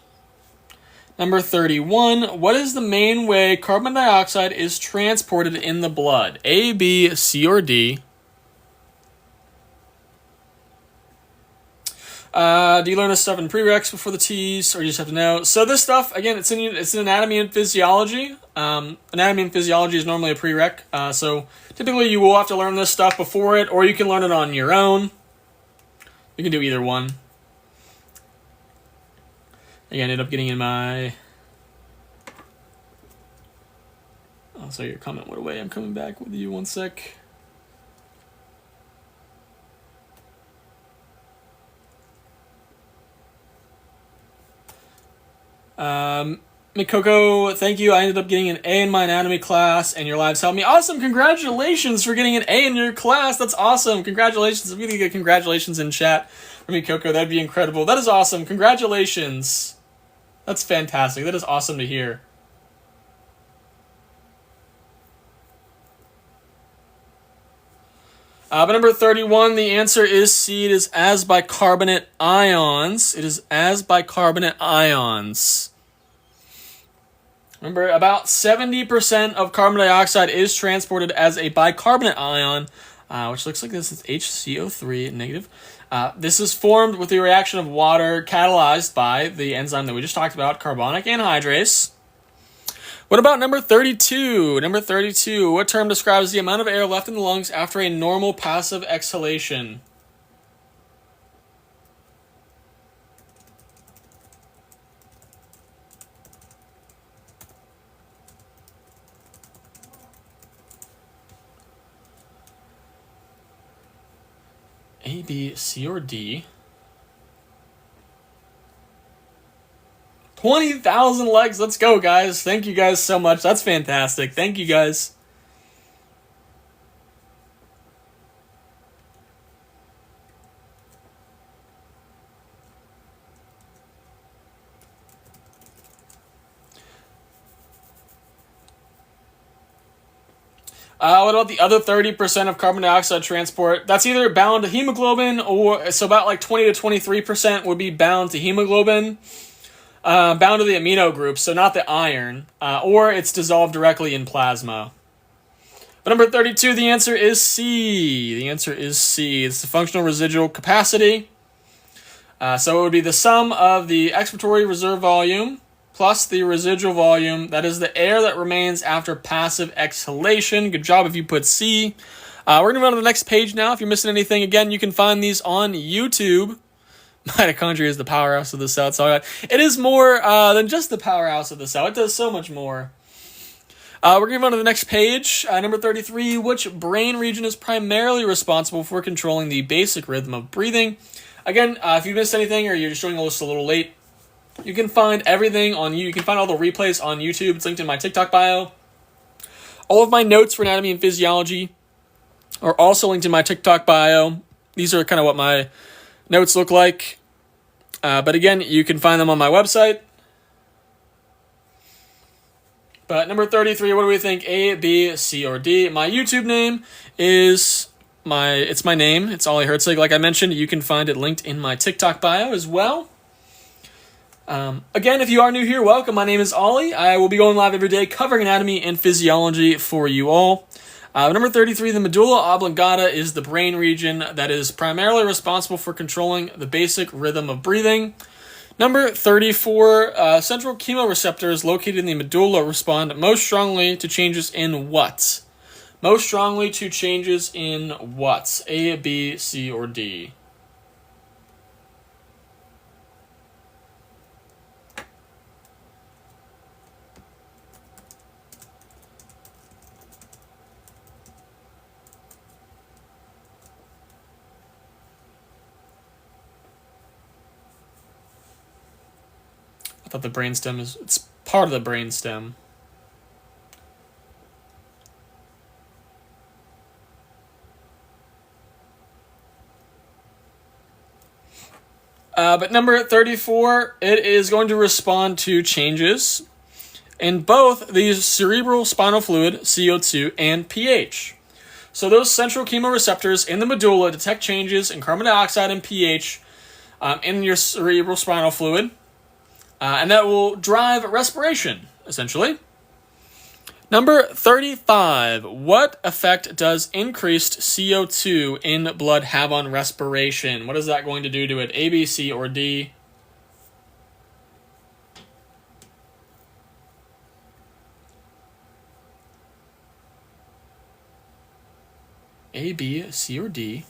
Number 31, what is the main way carbon dioxide is transported in the blood? A, B, C, or D? Do you learn this stuff in prereqs before the TEAS, or you just have to know? So this stuff, again, it's in anatomy and physiology. Anatomy and physiology is normally a prereq, so typically you will have to learn this stuff before it, or you can learn it on your own. You can do either one. Again, I ended up getting in my... Oh, sorry, your comment went away. I'm coming back with you, one sec. Mikoko, thank you. I ended up getting an A in my anatomy class, and your lives helped me. Awesome! Congratulations for getting an A in your class. That's awesome. Congratulations. If we could get congratulations in chat from Mikoko, that'd be incredible. That is awesome. Congratulations. That's fantastic. That is awesome to hear. But number 31, the answer is C. It is as bicarbonate ions. It is as bicarbonate ions. Remember, about 70% of carbon dioxide is transported as a bicarbonate ion, which looks like this is HCO3 negative. This is formed with the reaction of water catalyzed by the enzyme that we just talked about, carbonic anhydrase. What about number 32? Number 32, what term describes the amount of air left in the lungs after a normal passive exhalation? A, B, C, or D? 20,000 likes. Let's go, guys. Thank you guys so much. That's fantastic. Thank you, guys. What about the other 30% of carbon dioxide transport? That's either bound to hemoglobin, or so about like 20 to 23% would be bound to hemoglobin, bound to the amino group, so not the iron, or it's dissolved directly in plasma. But number 32, the answer is C. The answer is C. It's the functional residual capacity. So it would be the sum of the expiratory reserve volume plus the residual volume. That is the air that remains after passive exhalation. Good job if you put C. We're going to run to the next page now. If you're missing anything, again, you can find these on YouTube. Mitochondria is the powerhouse of the cell. It is more than just the powerhouse of the cell. It does so much more. We're going to run to the next page. Number 33, which brain region is primarily responsible for controlling the basic rhythm of breathing? Again, if you missed anything or you're just joining us a little late, you can find everything on you. You can find all the replays on YouTube. It's linked in my TikTok bio. All of my notes for anatomy and physiology are also linked in my TikTok bio. These are kind of what my notes look like. But again, you can find them on my website. But number 33, what do we think? A, B, C, or D? My YouTube name is my name. It's Ollie Herzig. Like I mentioned, you can find it linked in my TikTok bio as well. Again, if you are new here, welcome. My name is Ollie. I will be going live every day covering anatomy and physiology for you all. Number 33, the medulla oblongata is the brain region that is primarily responsible for controlling the basic rhythm of breathing. Number 34, central chemoreceptors located in the medulla respond most strongly to changes in what? Most strongly to changes in what? A, B, C, or D? I thought the brainstem it's part of the brainstem. But number 34, it is going to respond to changes in both the cerebral spinal fluid, CO2, and pH. So those central chemoreceptors in the medulla detect changes in carbon dioxide and pH in your cerebral spinal fluid. And that will drive respiration, essentially. Number 35. What effect does increased CO2 in blood have on respiration? What is that going to do to it? A, B, C, or D? A, B, C, or D?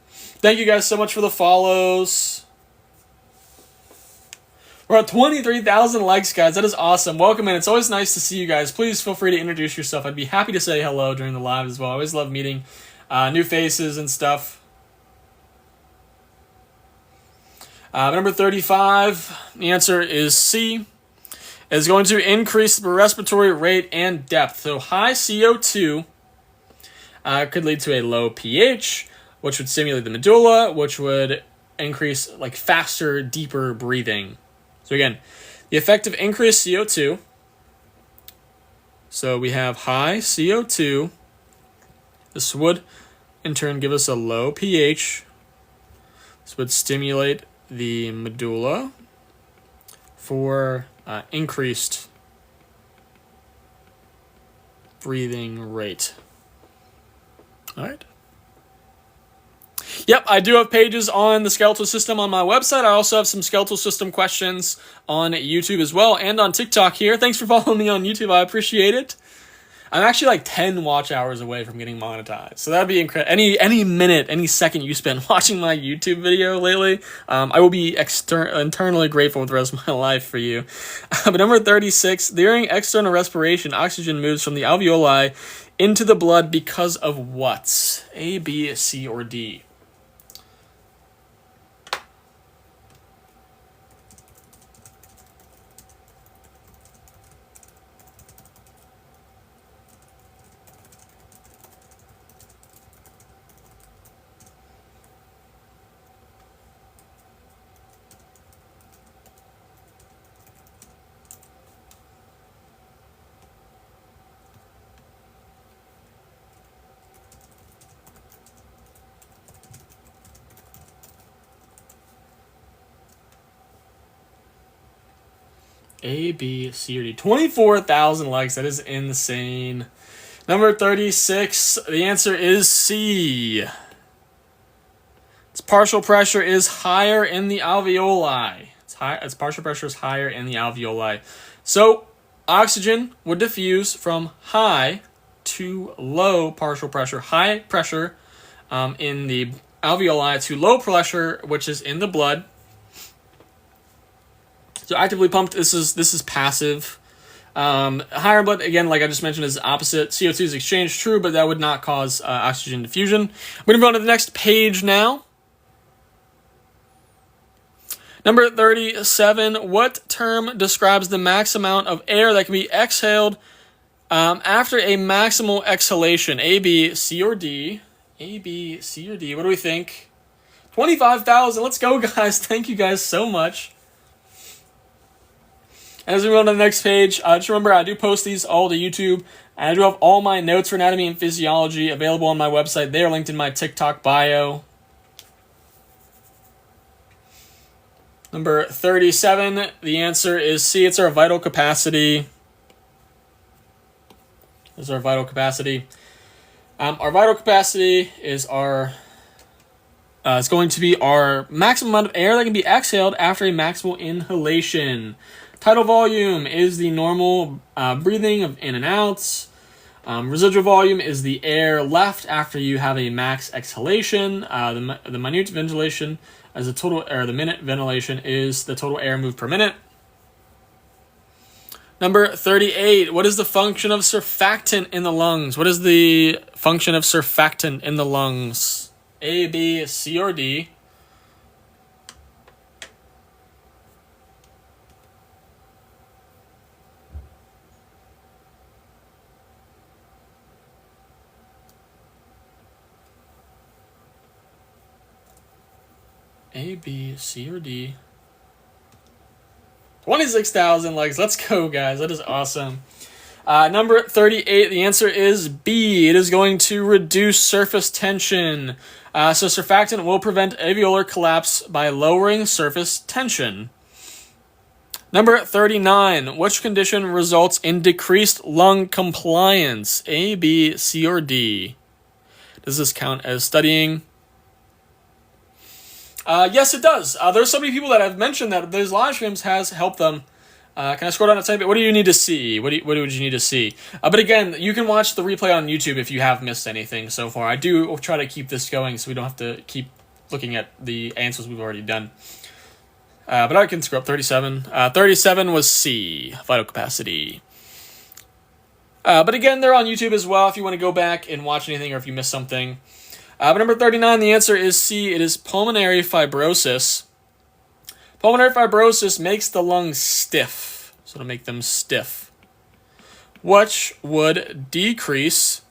Thank you guys so much for the follows. We're at 23,000 likes, guys. That is awesome. Welcome in. It's always nice to see you guys. Please feel free to introduce yourself. I'd be happy to say hello during the live as well. I always love meeting new faces and stuff. Number 35, the answer is C. It's going to increase the respiratory rate and depth. So high CO2 could lead to a low pH, which would stimulate the medulla, which would increase like faster, deeper breathing. So again, the effect of increased CO2. So we have high CO2. This would, in turn, give us a low pH. This would stimulate the medulla for increased breathing rate. All right. Yep, I do have pages on the skeletal system on my website. I also have some skeletal system questions on YouTube as well and on TikTok here. Thanks for following me on YouTube. I appreciate it. I'm actually like 10 watch hours away from getting monetized. So that'd be incredible. Any minute, any second you spend watching my YouTube video lately, I will be internally grateful for the rest of my life for you. But number 36, during external respiration, oxygen moves from the alveoli into the blood because of what? A, B, C, or D? A, B, C, or D. 24,000 likes. That is insane. Number 36, the answer is C. Its partial pressure is higher in the alveoli. Its partial pressure is higher in the alveoli. So oxygen would diffuse from high to low partial pressure. High pressure in the alveoli to low pressure, which is in the blood. So actively pumped, this is passive. Higher blood, again, like I just mentioned, is opposite. CO2 is exchanged, true, but that would not cause oxygen diffusion. I'm going to move on to the next page now. Number 37, what term describes the max amount of air that can be exhaled after a maximal exhalation? A, B, C, or D? A, B, C, or D? What do we think? 25,000. Let's go, guys. Thank you guys so much. As we move on to the next page, just remember I do post these all to YouTube. I do have all my notes for anatomy and physiology available on my website. They are linked in my TikTok bio. Number 37, the answer is C. It's our vital capacity. This is our vital capacity. Our vital capacity is it's going to be our maximum amount of air that can be exhaled after a maximal inhalation. Tidal volume is the normal breathing of in and outs. Residual volume is the air left after you have a max exhalation. The minute ventilation as the total, or the minute ventilation is the total air moved per minute. Number 38, what is the function of surfactant in the lungs? What is the function of surfactant in the lungs? A, B, C, or D? A, B, C, or D? 26,000 likes. Let's go, guys. That is awesome. Number 38, the answer is B. It is going to reduce surface tension. So surfactant will prevent alveolar collapse by lowering surface tension. Number 39, which condition results in decreased lung compliance? A, B, C, or D? Does this count as studying? Yes, it does. There's so many people that have mentioned that those live streams has helped them. Can I scroll down a tiny bit? What do you need to see? What would you need to see? But again, you can watch the replay on YouTube if you have missed anything so far. I do try to keep this going so we don't have to keep looking at the answers we've already done. But I can scroll up 37. 37 was C, vital capacity. But again, they're on YouTube as well if you want to go back and watch anything or if you missed something. But number 39, the answer is C. It is pulmonary fibrosis. Pulmonary fibrosis makes the lungs stiff. So it'll make them stiff, which would decrease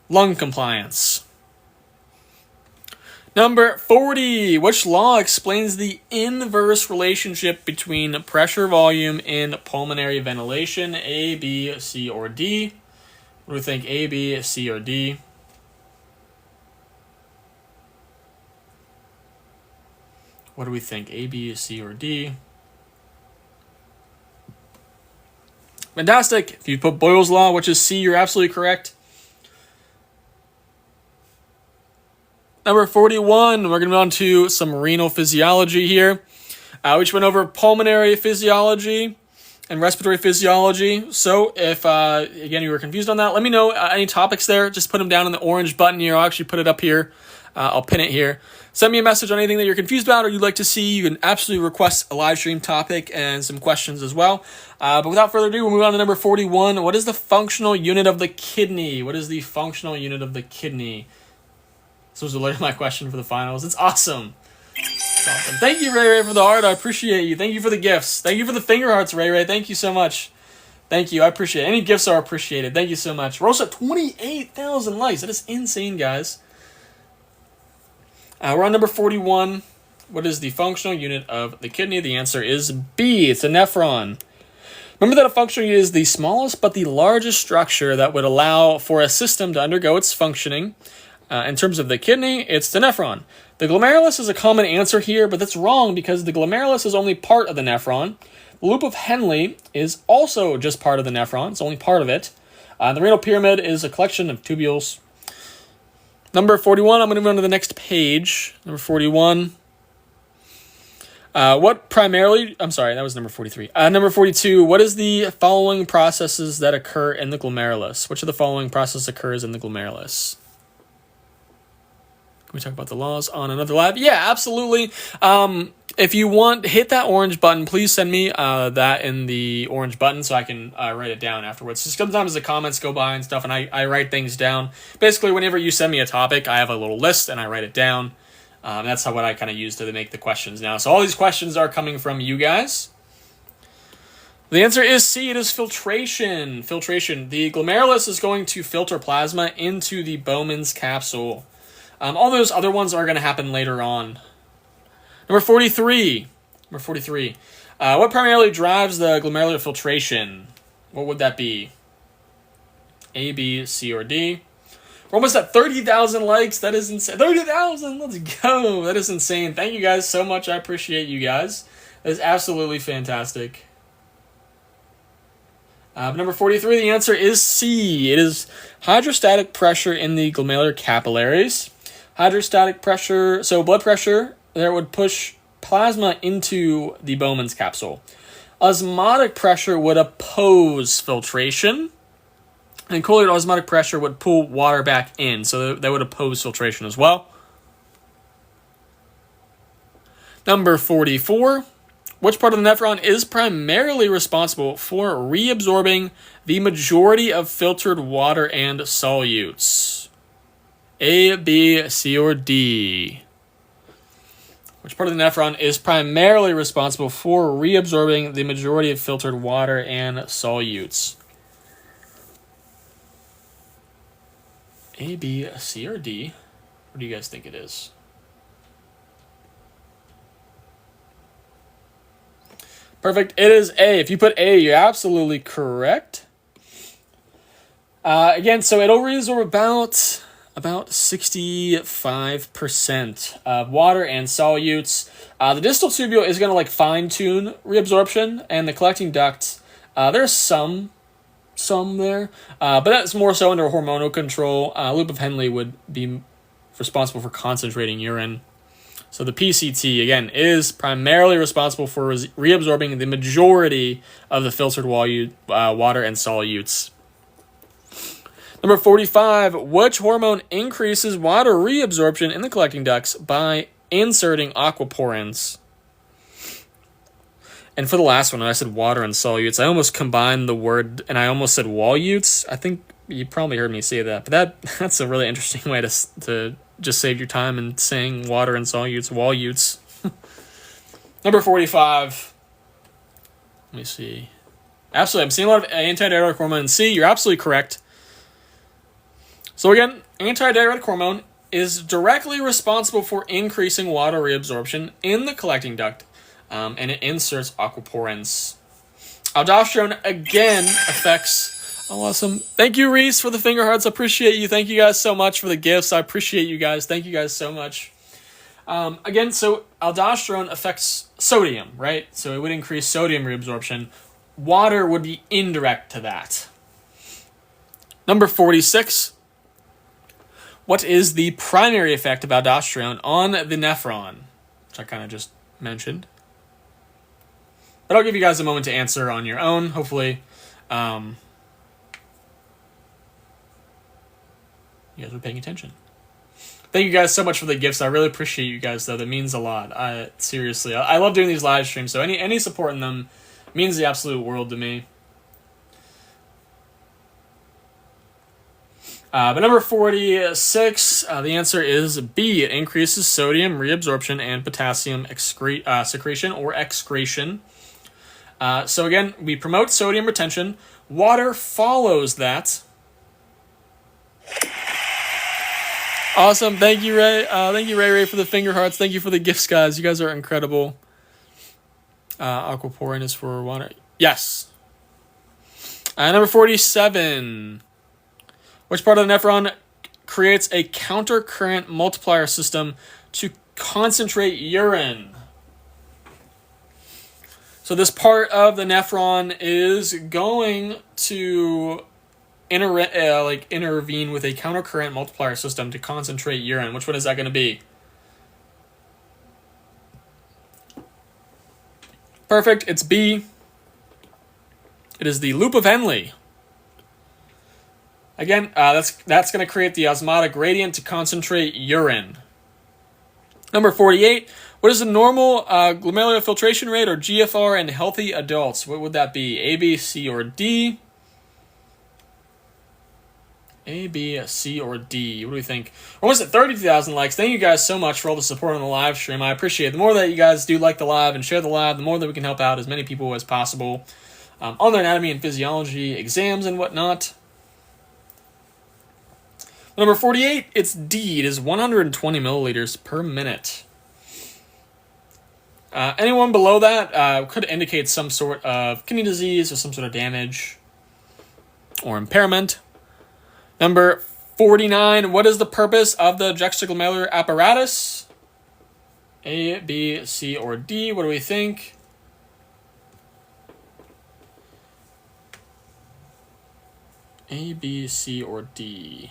lung compliance. Number 40, which law explains the inverse relationship between pressure volume and pulmonary ventilation? A, B, C, or D? What do we think? A, B, C, or D? What do we think? A, B, C, or D? Fantastic. If you put Boyle's Law, which is C, you're absolutely correct. Number 41, we're going to move on to some renal physiology here. We just went over pulmonary physiology and respiratory physiology. So if, again, you were confused on that, let me know any topics there. Just put them down in the orange button here. I'll actually put it up here. I'll pin it here. Send me a message on anything that you're confused about or you'd like to see. You can absolutely request a live stream topic and some questions as well. But without further ado, we'll move on to number 41. What is the functional unit of the kidney? What is the functional unit of the kidney? This was literally my question for the finals. It's awesome. It's awesome. Thank you, Ray Ray, for the art. I appreciate you. Thank you for the gifts. Thank you for the finger hearts, Ray Ray. Thank you so much. Thank you. I appreciate it. Any gifts are appreciated. Thank you so much. We're also at 28,000 likes. That is insane, guys. We're on number 41. What is the functional unit of the kidney? The answer is B. It's a nephron. Remember that a functional unit is the smallest but the largest structure that would allow for a system to undergo its functioning. In terms of the kidney, it's the nephron. The glomerulus is a common answer here, but that's wrong because the glomerulus is only part of the nephron. Loop of Henle is also just part of the nephron. It's only part of it. The renal pyramid is a collection of tubules. Number 41, I'm going to move on to the next page. Number 41. That was number 43. Number 42, what is the following processes that occur in the glomerulus? Which of the following processes occurs in the glomerulus? Can we talk about the laws on another lab? Yeah, absolutely. If you want, hit that orange button. Please send me that in the orange button so I can write it down afterwards. Just sometimes the comments go by and stuff, and I write things down. Basically, whenever you send me a topic, I have a little list, and I write it down. That's what I kind of use to make the questions now. So all these questions are coming from you guys. The answer is C. It is filtration. Filtration. The glomerulus is going to filter plasma into the Bowman's capsule. All those other ones are going to happen later on. Number 43. What primarily drives the glomerular filtration? What would that be? A, B, C, or D? We're almost at 30,000 likes. That is insane. 30,000! Let's go! That is insane. Thank you guys so much. I appreciate you guys. That is absolutely fantastic. Number 43, the answer is C. It is hydrostatic pressure in the glomerular capillaries. Hydrostatic pressure, so blood pressure, that would push plasma into the Bowman's capsule. Osmotic pressure would oppose filtration. And colloidal osmotic pressure would pull water back in, so that would oppose filtration as well. Number 44. Which part of the nephron is primarily responsible for reabsorbing the majority of filtered water and solutes? A, B, C, or D? Which part of the nephron is primarily responsible for reabsorbing the majority of filtered water and solutes? A, B, C, or D? What do you guys think it is? Perfect. It is A. If you put A, you're absolutely correct. Again, so it'll reabsorb about 65% of water and solutes. The distal tubule is going to fine-tune reabsorption, and the collecting ducts, there's some there, but that's more so under hormonal control. Loop of Henle would be responsible for concentrating urine. So the PCT, again, is primarily responsible for reabsorbing the majority of the filtered water and solutes. Number 45, which hormone increases water reabsorption in the collecting ducts by inserting aquaporins? And for the last one, I said water and solutes. I almost combined the word, and I almost said wolutes. I think you probably heard me say that, but that's a really interesting way to just save your time in saying water and solutes, wolutes. Number 45. Let me see. Absolutely, I'm seeing a lot of antidiuretic hormone in C. You're absolutely correct. So again, antidiuretic hormone is directly responsible for increasing water reabsorption in the collecting duct, and it inserts aquaporins. Aldosterone, again, affects... Oh, awesome. Thank you, Reese, for the finger hearts. I appreciate you. Thank you guys so much for the gifts. I appreciate you guys. Thank you guys so much. Again, so aldosterone affects sodium, right? So it would increase sodium reabsorption. Water would be indirect to that. Number 46. What is the primary effect of aldosterone on the nephron? Which I kind of just mentioned. But I'll give you guys a moment to answer on your own, hopefully. You guys were paying attention. Thank you guys so much for the gifts. I really appreciate you guys, though. That means a lot. Seriously, I love doing these live streams, so any support in them means the absolute world to me. But number 46, the answer is B. It increases sodium reabsorption and potassium secretion or excretion. So again, we promote sodium retention. Water follows that. Awesome. Thank you, Ray. Thank you, Ray, for the finger hearts. Thank you for the gifts, guys. You guys are incredible. Aquaporin is for water. Yes. Number 47. Which part of the nephron creates a countercurrent multiplier system to concentrate urine? So this part of the nephron is going to intervene with a countercurrent multiplier system to concentrate urine. Which one is that going to be? Perfect. It's B. It is the loop of Henle. Again, that's going to create the osmotic gradient to concentrate urine. Number 48. What is the normal glomerular filtration rate, or GFR, in healthy adults? What would that be? A, B, C, or D? A, B, C, or D? What do we think? We're almost at 32,000 likes. Thank you guys so much for all the support on the live stream. I appreciate it. The more that you guys do like the live and share the live, the more that we can help out as many people as possible on their anatomy and physiology exams and whatnot. Number 48, it's D. It is 120 milliliters per minute. Anyone below that could indicate some sort of kidney disease or some sort of damage or impairment. Number 49, what is the purpose of the juxtaglomerular apparatus? A, B, C, or D? What do we think? A, B, C, or D?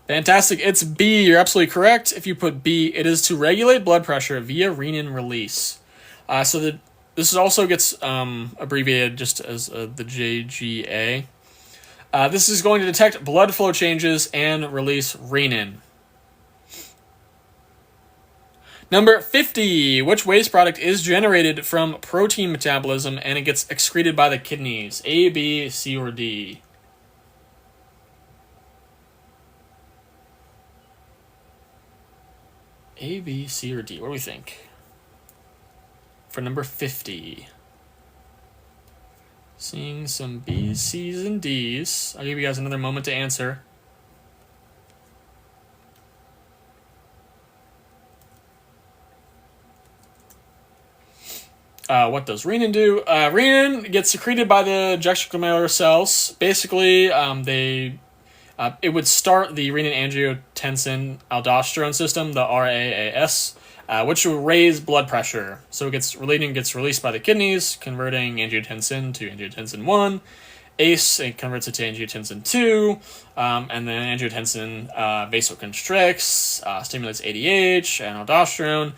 Fantastic. It's B. You're absolutely correct. If you put B, it is to regulate blood pressure via renin release. This also gets abbreviated just as the JGA. This is going to detect blood flow changes and release renin. Number 50. Which waste product is generated from protein metabolism and it gets excreted by the kidneys? A, B, C, or D? A, B, C, or D? What do we think? For number 50. Seeing some B's, C's, and D's. I'll give you guys another moment to answer. What does renin do? Renin gets secreted by the juxtaglomerular cells. Basically, it would start the renin-angiotensin-aldosterone system, the RAAS, which will raise blood pressure. So renin gets released by the kidneys, converting angiotensin to angiotensin 1. ACE, it converts it to angiotensin 2, and then angiotensin vasoconstricts, stimulates ADH and aldosterone,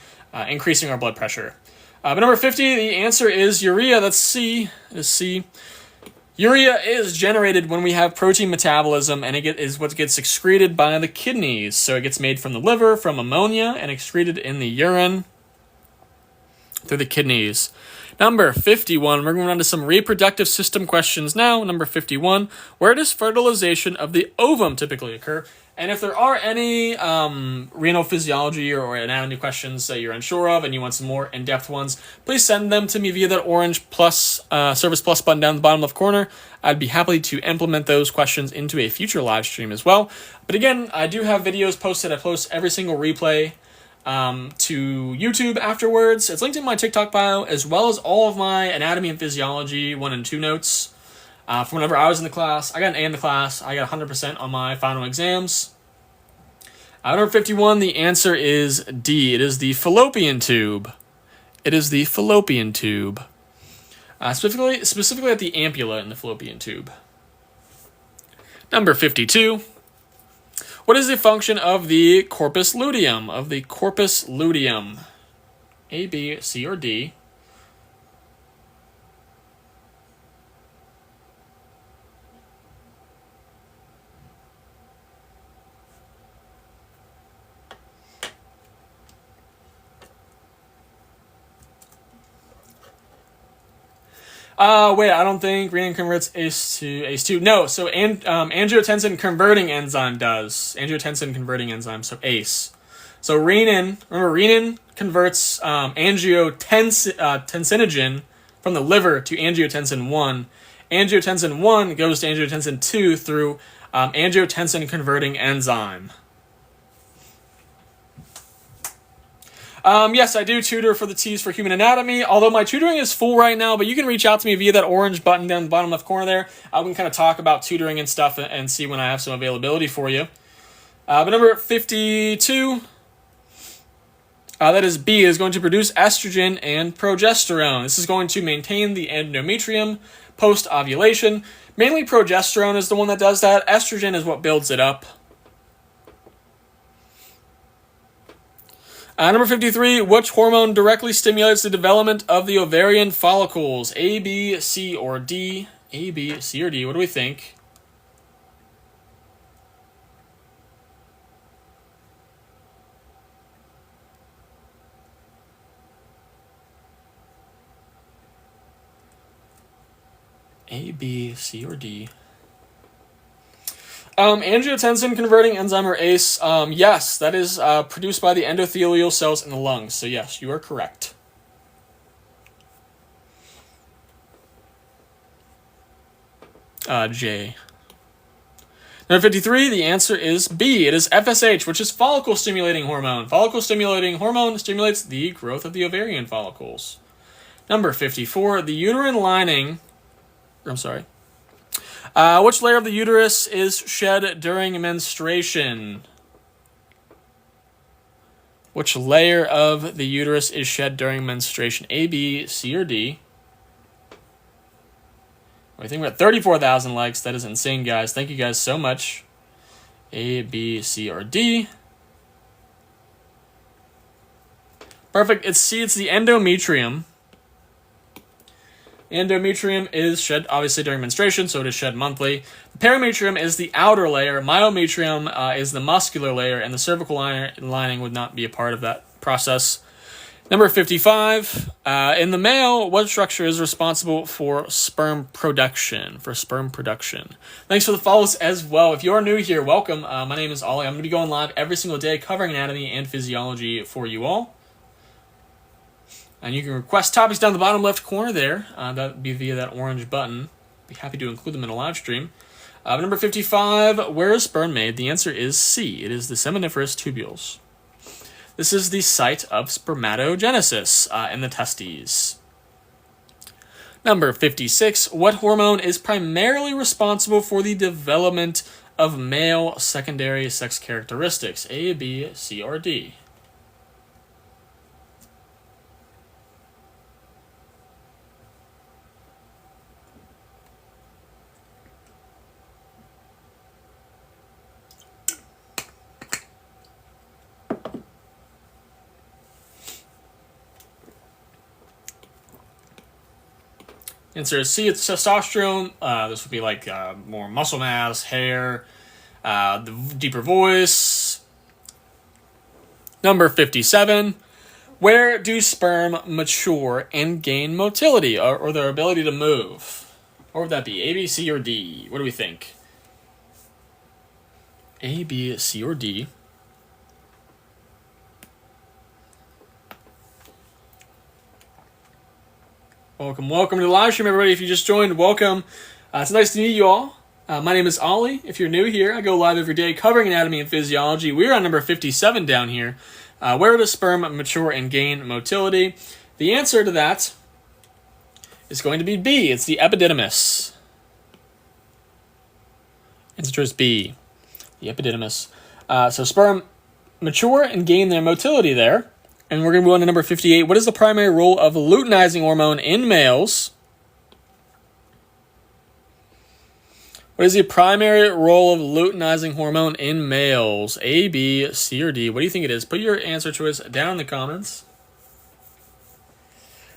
increasing our blood pressure. But number 50, the answer is urea. That's C. It is C. Urea is generated when we have protein metabolism, and it is what gets excreted by the kidneys. So it gets made from the liver, from ammonia, and excreted in the urine through the kidneys. Number 51, we're going on to some reproductive system questions now. Number 51, where does fertilization of the ovum typically occur? And if there are any renal physiology or anatomy questions that you're unsure of and you want some more in-depth ones, please send them to me via that orange plus Service Plus button down the bottom left corner. I'd be happy to implement those questions into a future live stream as well. But again, I do have videos posted. I post every single replay to YouTube afterwards. It's linked in my TikTok bio, as well as all of my anatomy and physiology 1 and 2 notes. From whenever I was in the class. I got an A in the class. I got 100% on my final exams. Number 51, the answer is D. It is the fallopian tube. It is the fallopian tube. Specifically at the ampulla in the fallopian tube. Number 52. What is the function of the corpus luteum? A, B, C, or D? Wait, I don't think renin converts ACE to ACE2. No, so angiotensin converting enzyme does. Angiotensin converting enzyme, so ACE. So renin converts angiotensinogen from the liver to angiotensin 1. Angiotensin 1 goes to angiotensin 2 through angiotensin converting enzyme. Yes, I do tutor for the TEAS for human anatomy, although my tutoring is full right now, but you can reach out to me via that orange button down the bottom left corner there. We can kind of talk about tutoring and stuff and see when I have some availability for you. But number 52, that is B, is going to produce estrogen and progesterone. This is going to maintain the endometrium post-ovulation. Mainly progesterone is the one that does that. Estrogen is what builds it up. Number 53, which hormone directly stimulates the development of the ovarian follicles? A, B, C, or D? A, B, C, or D? What do we think? A, B, C, or D? Angiotensin converting enzyme, or ACE. Yes, that is produced by the endothelial cells in the lungs. So yes, you are correct. J. Number 53, the answer is B. It is FSH, which is follicle stimulating hormone. Follicle stimulating hormone stimulates the growth of the ovarian follicles. Number 54, the uterine lining. I'm sorry. Which layer of the uterus is shed during menstruation? Which layer of the uterus is shed during menstruation? A, B, C, or D? I think we're at 34,000 likes. That is insane, guys. Thank you guys so much. A, B, C, or D? Perfect. It's C. It's the endometrium. Endometrium is shed obviously during menstruation, so it is shed monthly. The perimetrium is the outer layer. Myometrium is the muscular layer, and the cervical lining would not be a part of that process. Number 55, in the male, what structure is responsible for sperm production? Thanks for the follows as well. If you are new here, welcome. My name is Ollie. I'm going to be going live every single day covering anatomy and physiology for you all. And you can request topics down the bottom left corner there. That would be via that orange button. Be happy to include them in a live stream. Number 55, where is sperm made? The answer is C. It is the seminiferous tubules. This is the site of spermatogenesis in the testes. Number 56, what hormone is primarily responsible for the development of male secondary sex characteristics? A, B, C, or D? Answer is C, it's testosterone. This would be like more muscle mass, hair, the deeper voice. Number 57, where do sperm mature and gain motility, or their ability to move? What would that be, A, B, C, or D? What do we think? A, B, C, or D? Welcome to the live stream, everybody. If you just joined, welcome. It's nice to meet you all. My name is Ollie. If you're new here, I go live every day covering anatomy and physiology. We're on number 57 down here. Where does sperm mature and gain motility? The answer to that is going to be B. It's the epididymis. Answer is B, the epididymis. So sperm mature and gain their motility there. And we're going to move on to number 58. What is the primary role of luteinizing hormone in males? What is the primary role of luteinizing hormone in males? A, B, C, or D? What do you think it is? Put your answer choice down in the comments.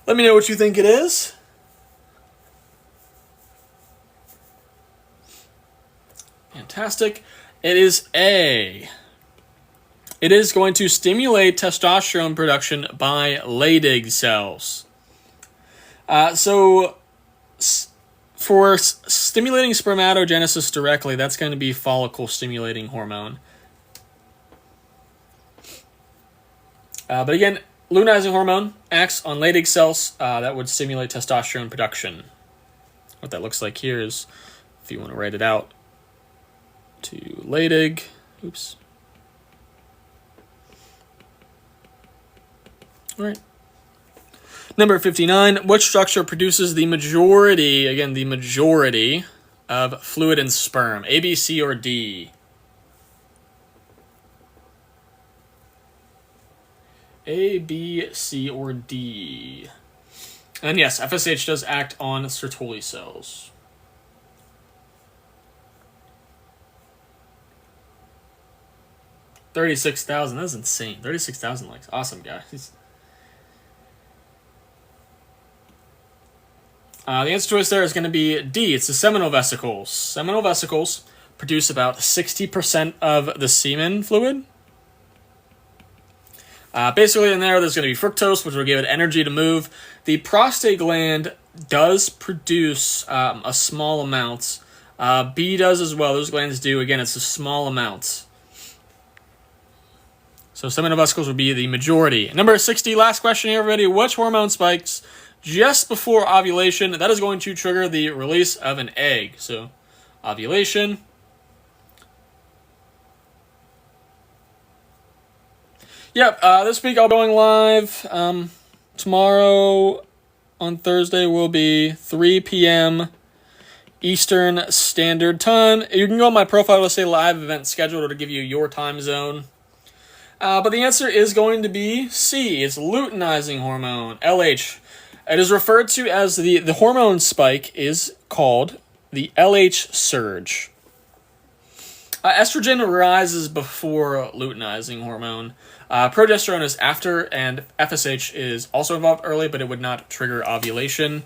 Let me know what you think it is. Fantastic. It is A. It is going to stimulate testosterone production by Leydig cells. So for stimulating spermatogenesis directly, that's going to be follicle-stimulating hormone. But again, luteinizing hormone acts on Leydig cells that would stimulate testosterone production. What that looks like here is, if you want to write it out, to Leydig. Oops. All right. Number 59, what structure produces the majority of fluid in sperm? A, B, C, or D? A, B, C, or D? And yes, FSH does act on Sertoli cells. $36,000. That's insane. 36,000 likes. Awesome, guys. The answer choice there is going to be D. It's the seminal vesicles. Seminal vesicles produce about 60% of the semen fluid. Basically in there's going to be fructose, which will give it energy to move. The prostate gland does produce a small amount. B does as well. Those glands do. Again, it's a small amount. So seminal vesicles would be the majority. Number 60, last question here, everybody. Which hormone spikes just before ovulation? That is going to trigger the release of an egg. So ovulation. Yep, this week I'll be going live. Tomorrow on Thursday will be 3 p.m. Eastern Standard Time. You can go on my profile to say live event scheduled to give you your time zone. But the answer is going to be C. It's luteinizing hormone, LH. It is referred to as the hormone spike is called the LH surge. Estrogen rises before luteinizing hormone. Progesterone is after, and FSH is also involved early, but it would not trigger ovulation.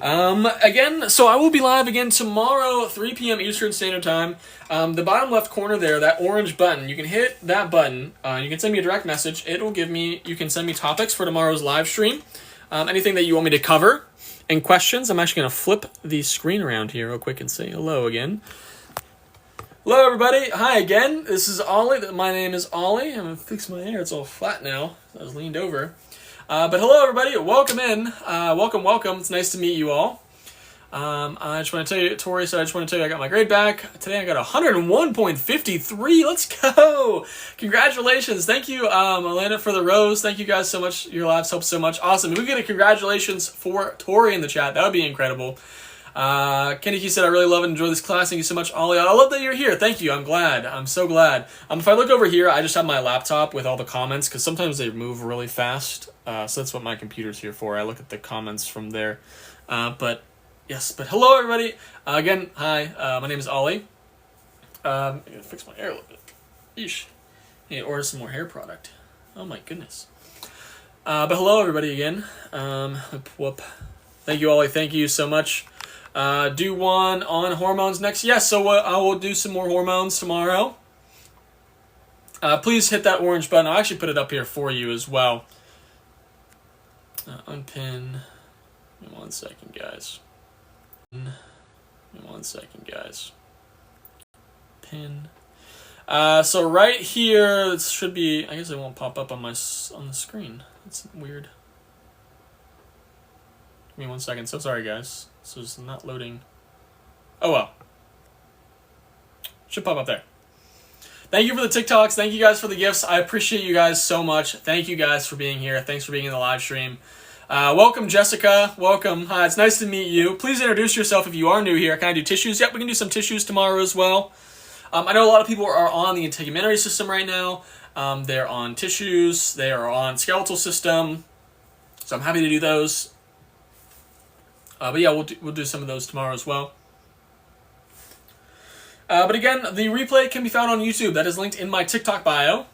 Again, so I will be live again tomorrow, 3 p.m. Eastern Standard Time. The bottom left corner there, that orange button, you can hit that button. You can send me a direct message. It will give me, you can send me topics for tomorrow's live stream. Anything that you want me to cover and questions. I'm actually going to flip the screen around here real quick and say hello again. Hello, everybody. Hi again. This is Ollie. My name is Ollie. I'm going to fix my hair. It's all flat now. I was leaned over. But hello, everybody. Welcome in. Welcome. It's nice to meet you all. I just want to tell you, Tori said, I just want to tell you I got my grade back. Today I got 101.53. Let's go. Congratulations. Thank you, Elena, for the rose. Thank you guys so much. Your lives help so much. Awesome. If we get a congratulations for Tori in the chat, that would be incredible. Kenny said, I really love and enjoy this class. Thank you so much, Ollie. I love that you're here. Thank you. I'm glad. I'm so glad. If I look over here, I just have my laptop with all the comments because sometimes they move really fast. So that's what my computer's here for. I look at the comments from there. But hello, everybody. Again, hi. My name is Ollie. I gotta fix my hair a little bit. Yeesh. I need to order some more hair product. Oh my goodness. But hello, everybody, again. Whoop. Thank you, Ollie. Thank you so much. Do one on hormones next. Yes, so I will do some more hormones tomorrow. Please hit that orange button. I'll actually put it up here for you as well. Unpin. Give me 1 second, guys. Pin. So right here, it should be. I guess it won't pop up on the screen. That's weird. Give me 1 second. So sorry, guys. So it's not loading. Oh well. Should pop up there. Thank you for the TikToks. Thank you guys for the gifts. I appreciate you guys so much. Thank you guys for being here. Thanks for being in the live stream. Welcome, Jessica. Welcome. Hi, it's nice to meet you. Please introduce yourself if you are new here. Can I do tissues? Yep, we can do some tissues tomorrow as well. I know a lot of people are on the integumentary system right now. They're on tissues. They are on skeletal system. So I'm happy to do those. But yeah, we'll do some of those tomorrow as well. But again, the replay can be found on YouTube. That is linked in my TikTok bio,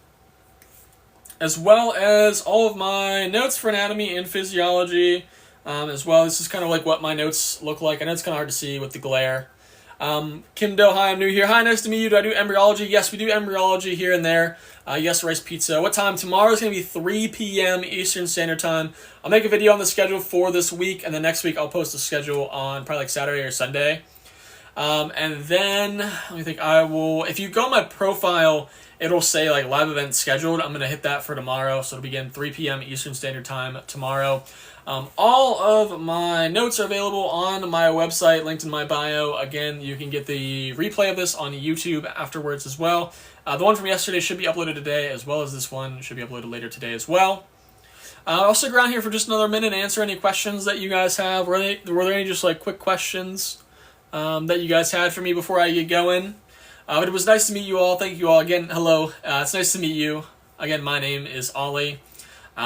as well as all of my notes for anatomy and physiology as well. This is kind of like what my notes look like. I know it's kind of hard to see with the glare. Kim Doe, hi, I'm new here. Hi, nice to meet you. Do I do embryology? Yes, we do embryology here and there. Yes, rice pizza. What time? Tomorrow is going to be 3 p.m. Eastern Standard Time. I'll make a video on the schedule for this week, and then next week I'll post the schedule on probably like Saturday or Sunday. And then, let me think, if you go on my profile, it'll say like live event scheduled. I'm going to hit that for tomorrow. So it'll begin 3 p.m. Eastern Standard Time tomorrow. All of my notes are available on my website, linked in my bio. Again, you can get the replay of this on YouTube afterwards as well. The one from yesterday should be uploaded today, as well as this one should be uploaded later today as well. I'll stick around here for just another minute and answer any questions that you guys have. Were there any just like quick questions that you guys had for me before I get going? But it was nice to meet you all. Thank you all again. Hello. It's nice to meet you. Again, my name is Ollie.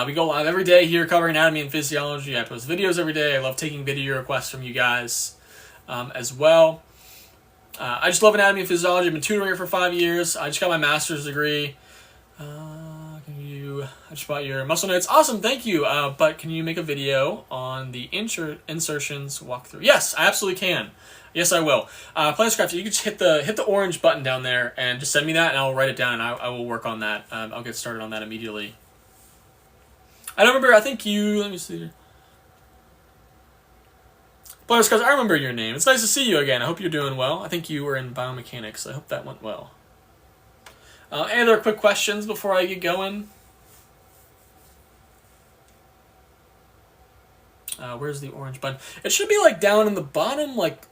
We go live every day here covering anatomy and physiology. I post videos every day. I love taking video requests from you guys as well. I just love anatomy and physiology. I've been tutoring it for 5 years. I just got my master's degree. I just bought your muscle notes. Awesome, thank you. But can you make a video on the insertions walkthrough? Yes, I absolutely can. Yes, I will. PlayScraft, you can just hit the orange button down there and just send me that, and I'll write it down, and I will work on that. I'll get started on that immediately. I don't remember. I think you. Let me see. PlayScraft, I remember your name. It's nice to see you again. I hope you're doing well. I think you were in biomechanics. I hope that went well. Any other quick questions before I get going? Where's the orange button? It should be like down in the bottom, like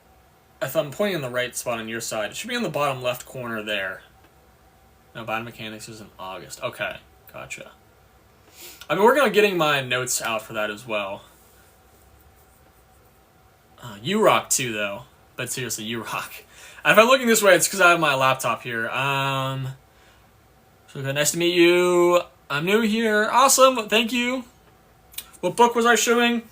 if I'm pointing in the right spot on your side. It should be in the bottom left corner there. No, biomechanics is in August. Okay, gotcha. I've been working on getting my notes out for that as well. You rock too, though. But seriously, you rock. If I'm looking this way, it's because I have my laptop here. So nice to meet you. I'm new here. Awesome. Thank you. What book was I showing?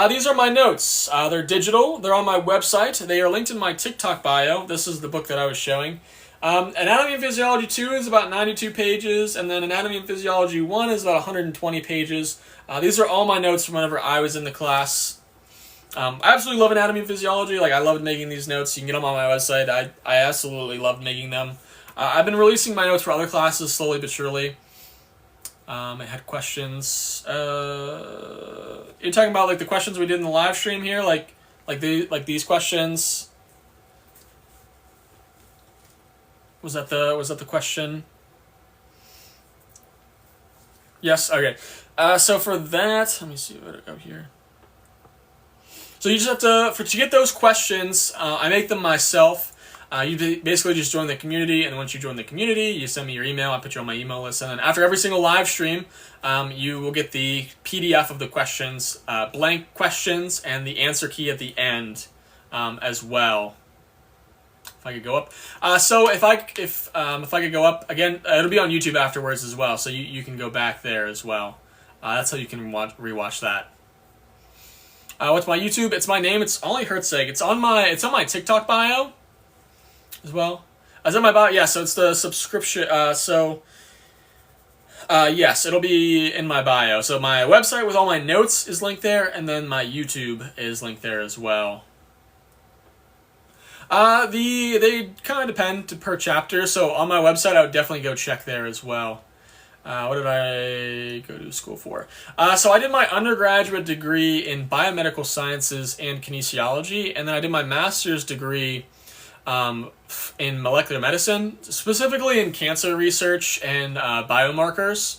These are my notes. They're digital. They're on my website. They are linked in my TikTok bio. This is the book that I was showing. Anatomy and Physiology 2 is about 92 pages, and then Anatomy and Physiology 1 is about 120 pages. These are all my notes from whenever I was in the class. I absolutely love Anatomy and Physiology. Like, I loved making these notes. You can get them on my website. I absolutely loved making them. I've been releasing my notes for other classes slowly but surely. I had questions. You're talking about like the questions we did in the live stream here, like these questions. Was that the question? Yes. Okay. So for that, let me see what I go here. So you just have to get those questions. I make them myself. You basically just join the community, and once you join the community, you send me your email. I put you on my email list, and then after every single live stream, you will get the PDF of the questions, blank questions, and the answer key at the end as well. If I could go up, so if I could go up again, it'll be on YouTube afterwards as well, so you can go back there as well. That's how you can rewatch that. What's my YouTube? It's my name. It's Ollie Hertzeg. It's on my TikTok bio as well. Is that my bio? Yeah, so it's the subscription. Yes, it'll be in my bio. So my website with all my notes is linked there, and then my YouTube is linked there as well. They kind of depend per chapter. So on my website, I would definitely go check there as well. What did I go to school for? So I did my undergraduate degree in biomedical sciences and kinesiology, and then I did my master's degree in molecular medicine, specifically in cancer research and biomarkers.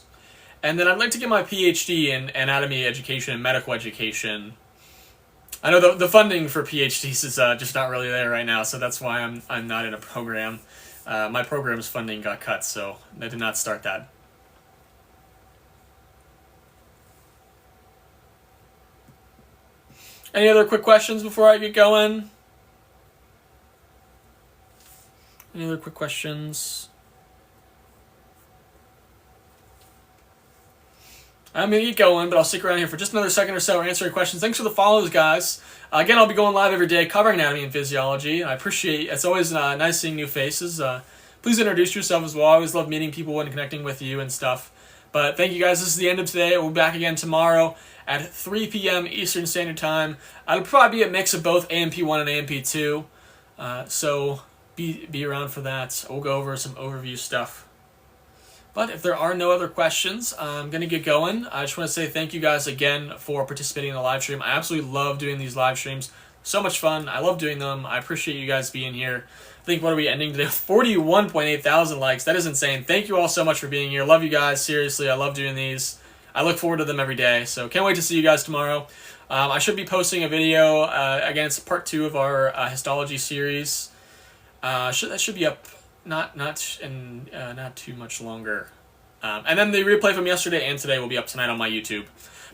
And then I'd like to get my PhD in anatomy education and medical education. I know the funding for PhDs is just not really there right now, so that's why I'm not in a program. My program's funding got cut, so I did not start that. Any other quick questions before I get going? Any other quick questions? I'm going to get going, but I'll stick around here for just another second or so answering questions. Thanks for the follows, guys. Again, I'll be going live every day covering anatomy and physiology. I appreciate it's always nice seeing new faces. Please introduce yourself as well. I always love meeting people and connecting with you and stuff. But thank you, guys. This is the end of today. We'll be back again tomorrow at 3 p.m. Eastern Standard Time. It'll probably be a mix of both AMP1 and AMP2. So be around for that. We'll go over some overview stuff. But if there are no other questions, I'm going to get going. I just want to say thank you guys again for participating in the live stream. I absolutely love doing these live streams. So much fun. I love doing them. I appreciate you guys being here. I think, what are we ending today? 41.8 thousand likes. That is insane. Thank you all so much for being here. Love you guys. Seriously, I love doing these. I look forward to them every day. So can't wait to see you guys tomorrow. I should be posting a video. Again, it's part 2 of our histology series. That should be up not too much longer. And then the replay from yesterday and today will be up tonight on my YouTube.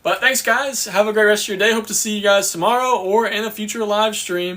But thanks, guys. Have a great rest of your day. Hope to see you guys tomorrow or in a future live stream.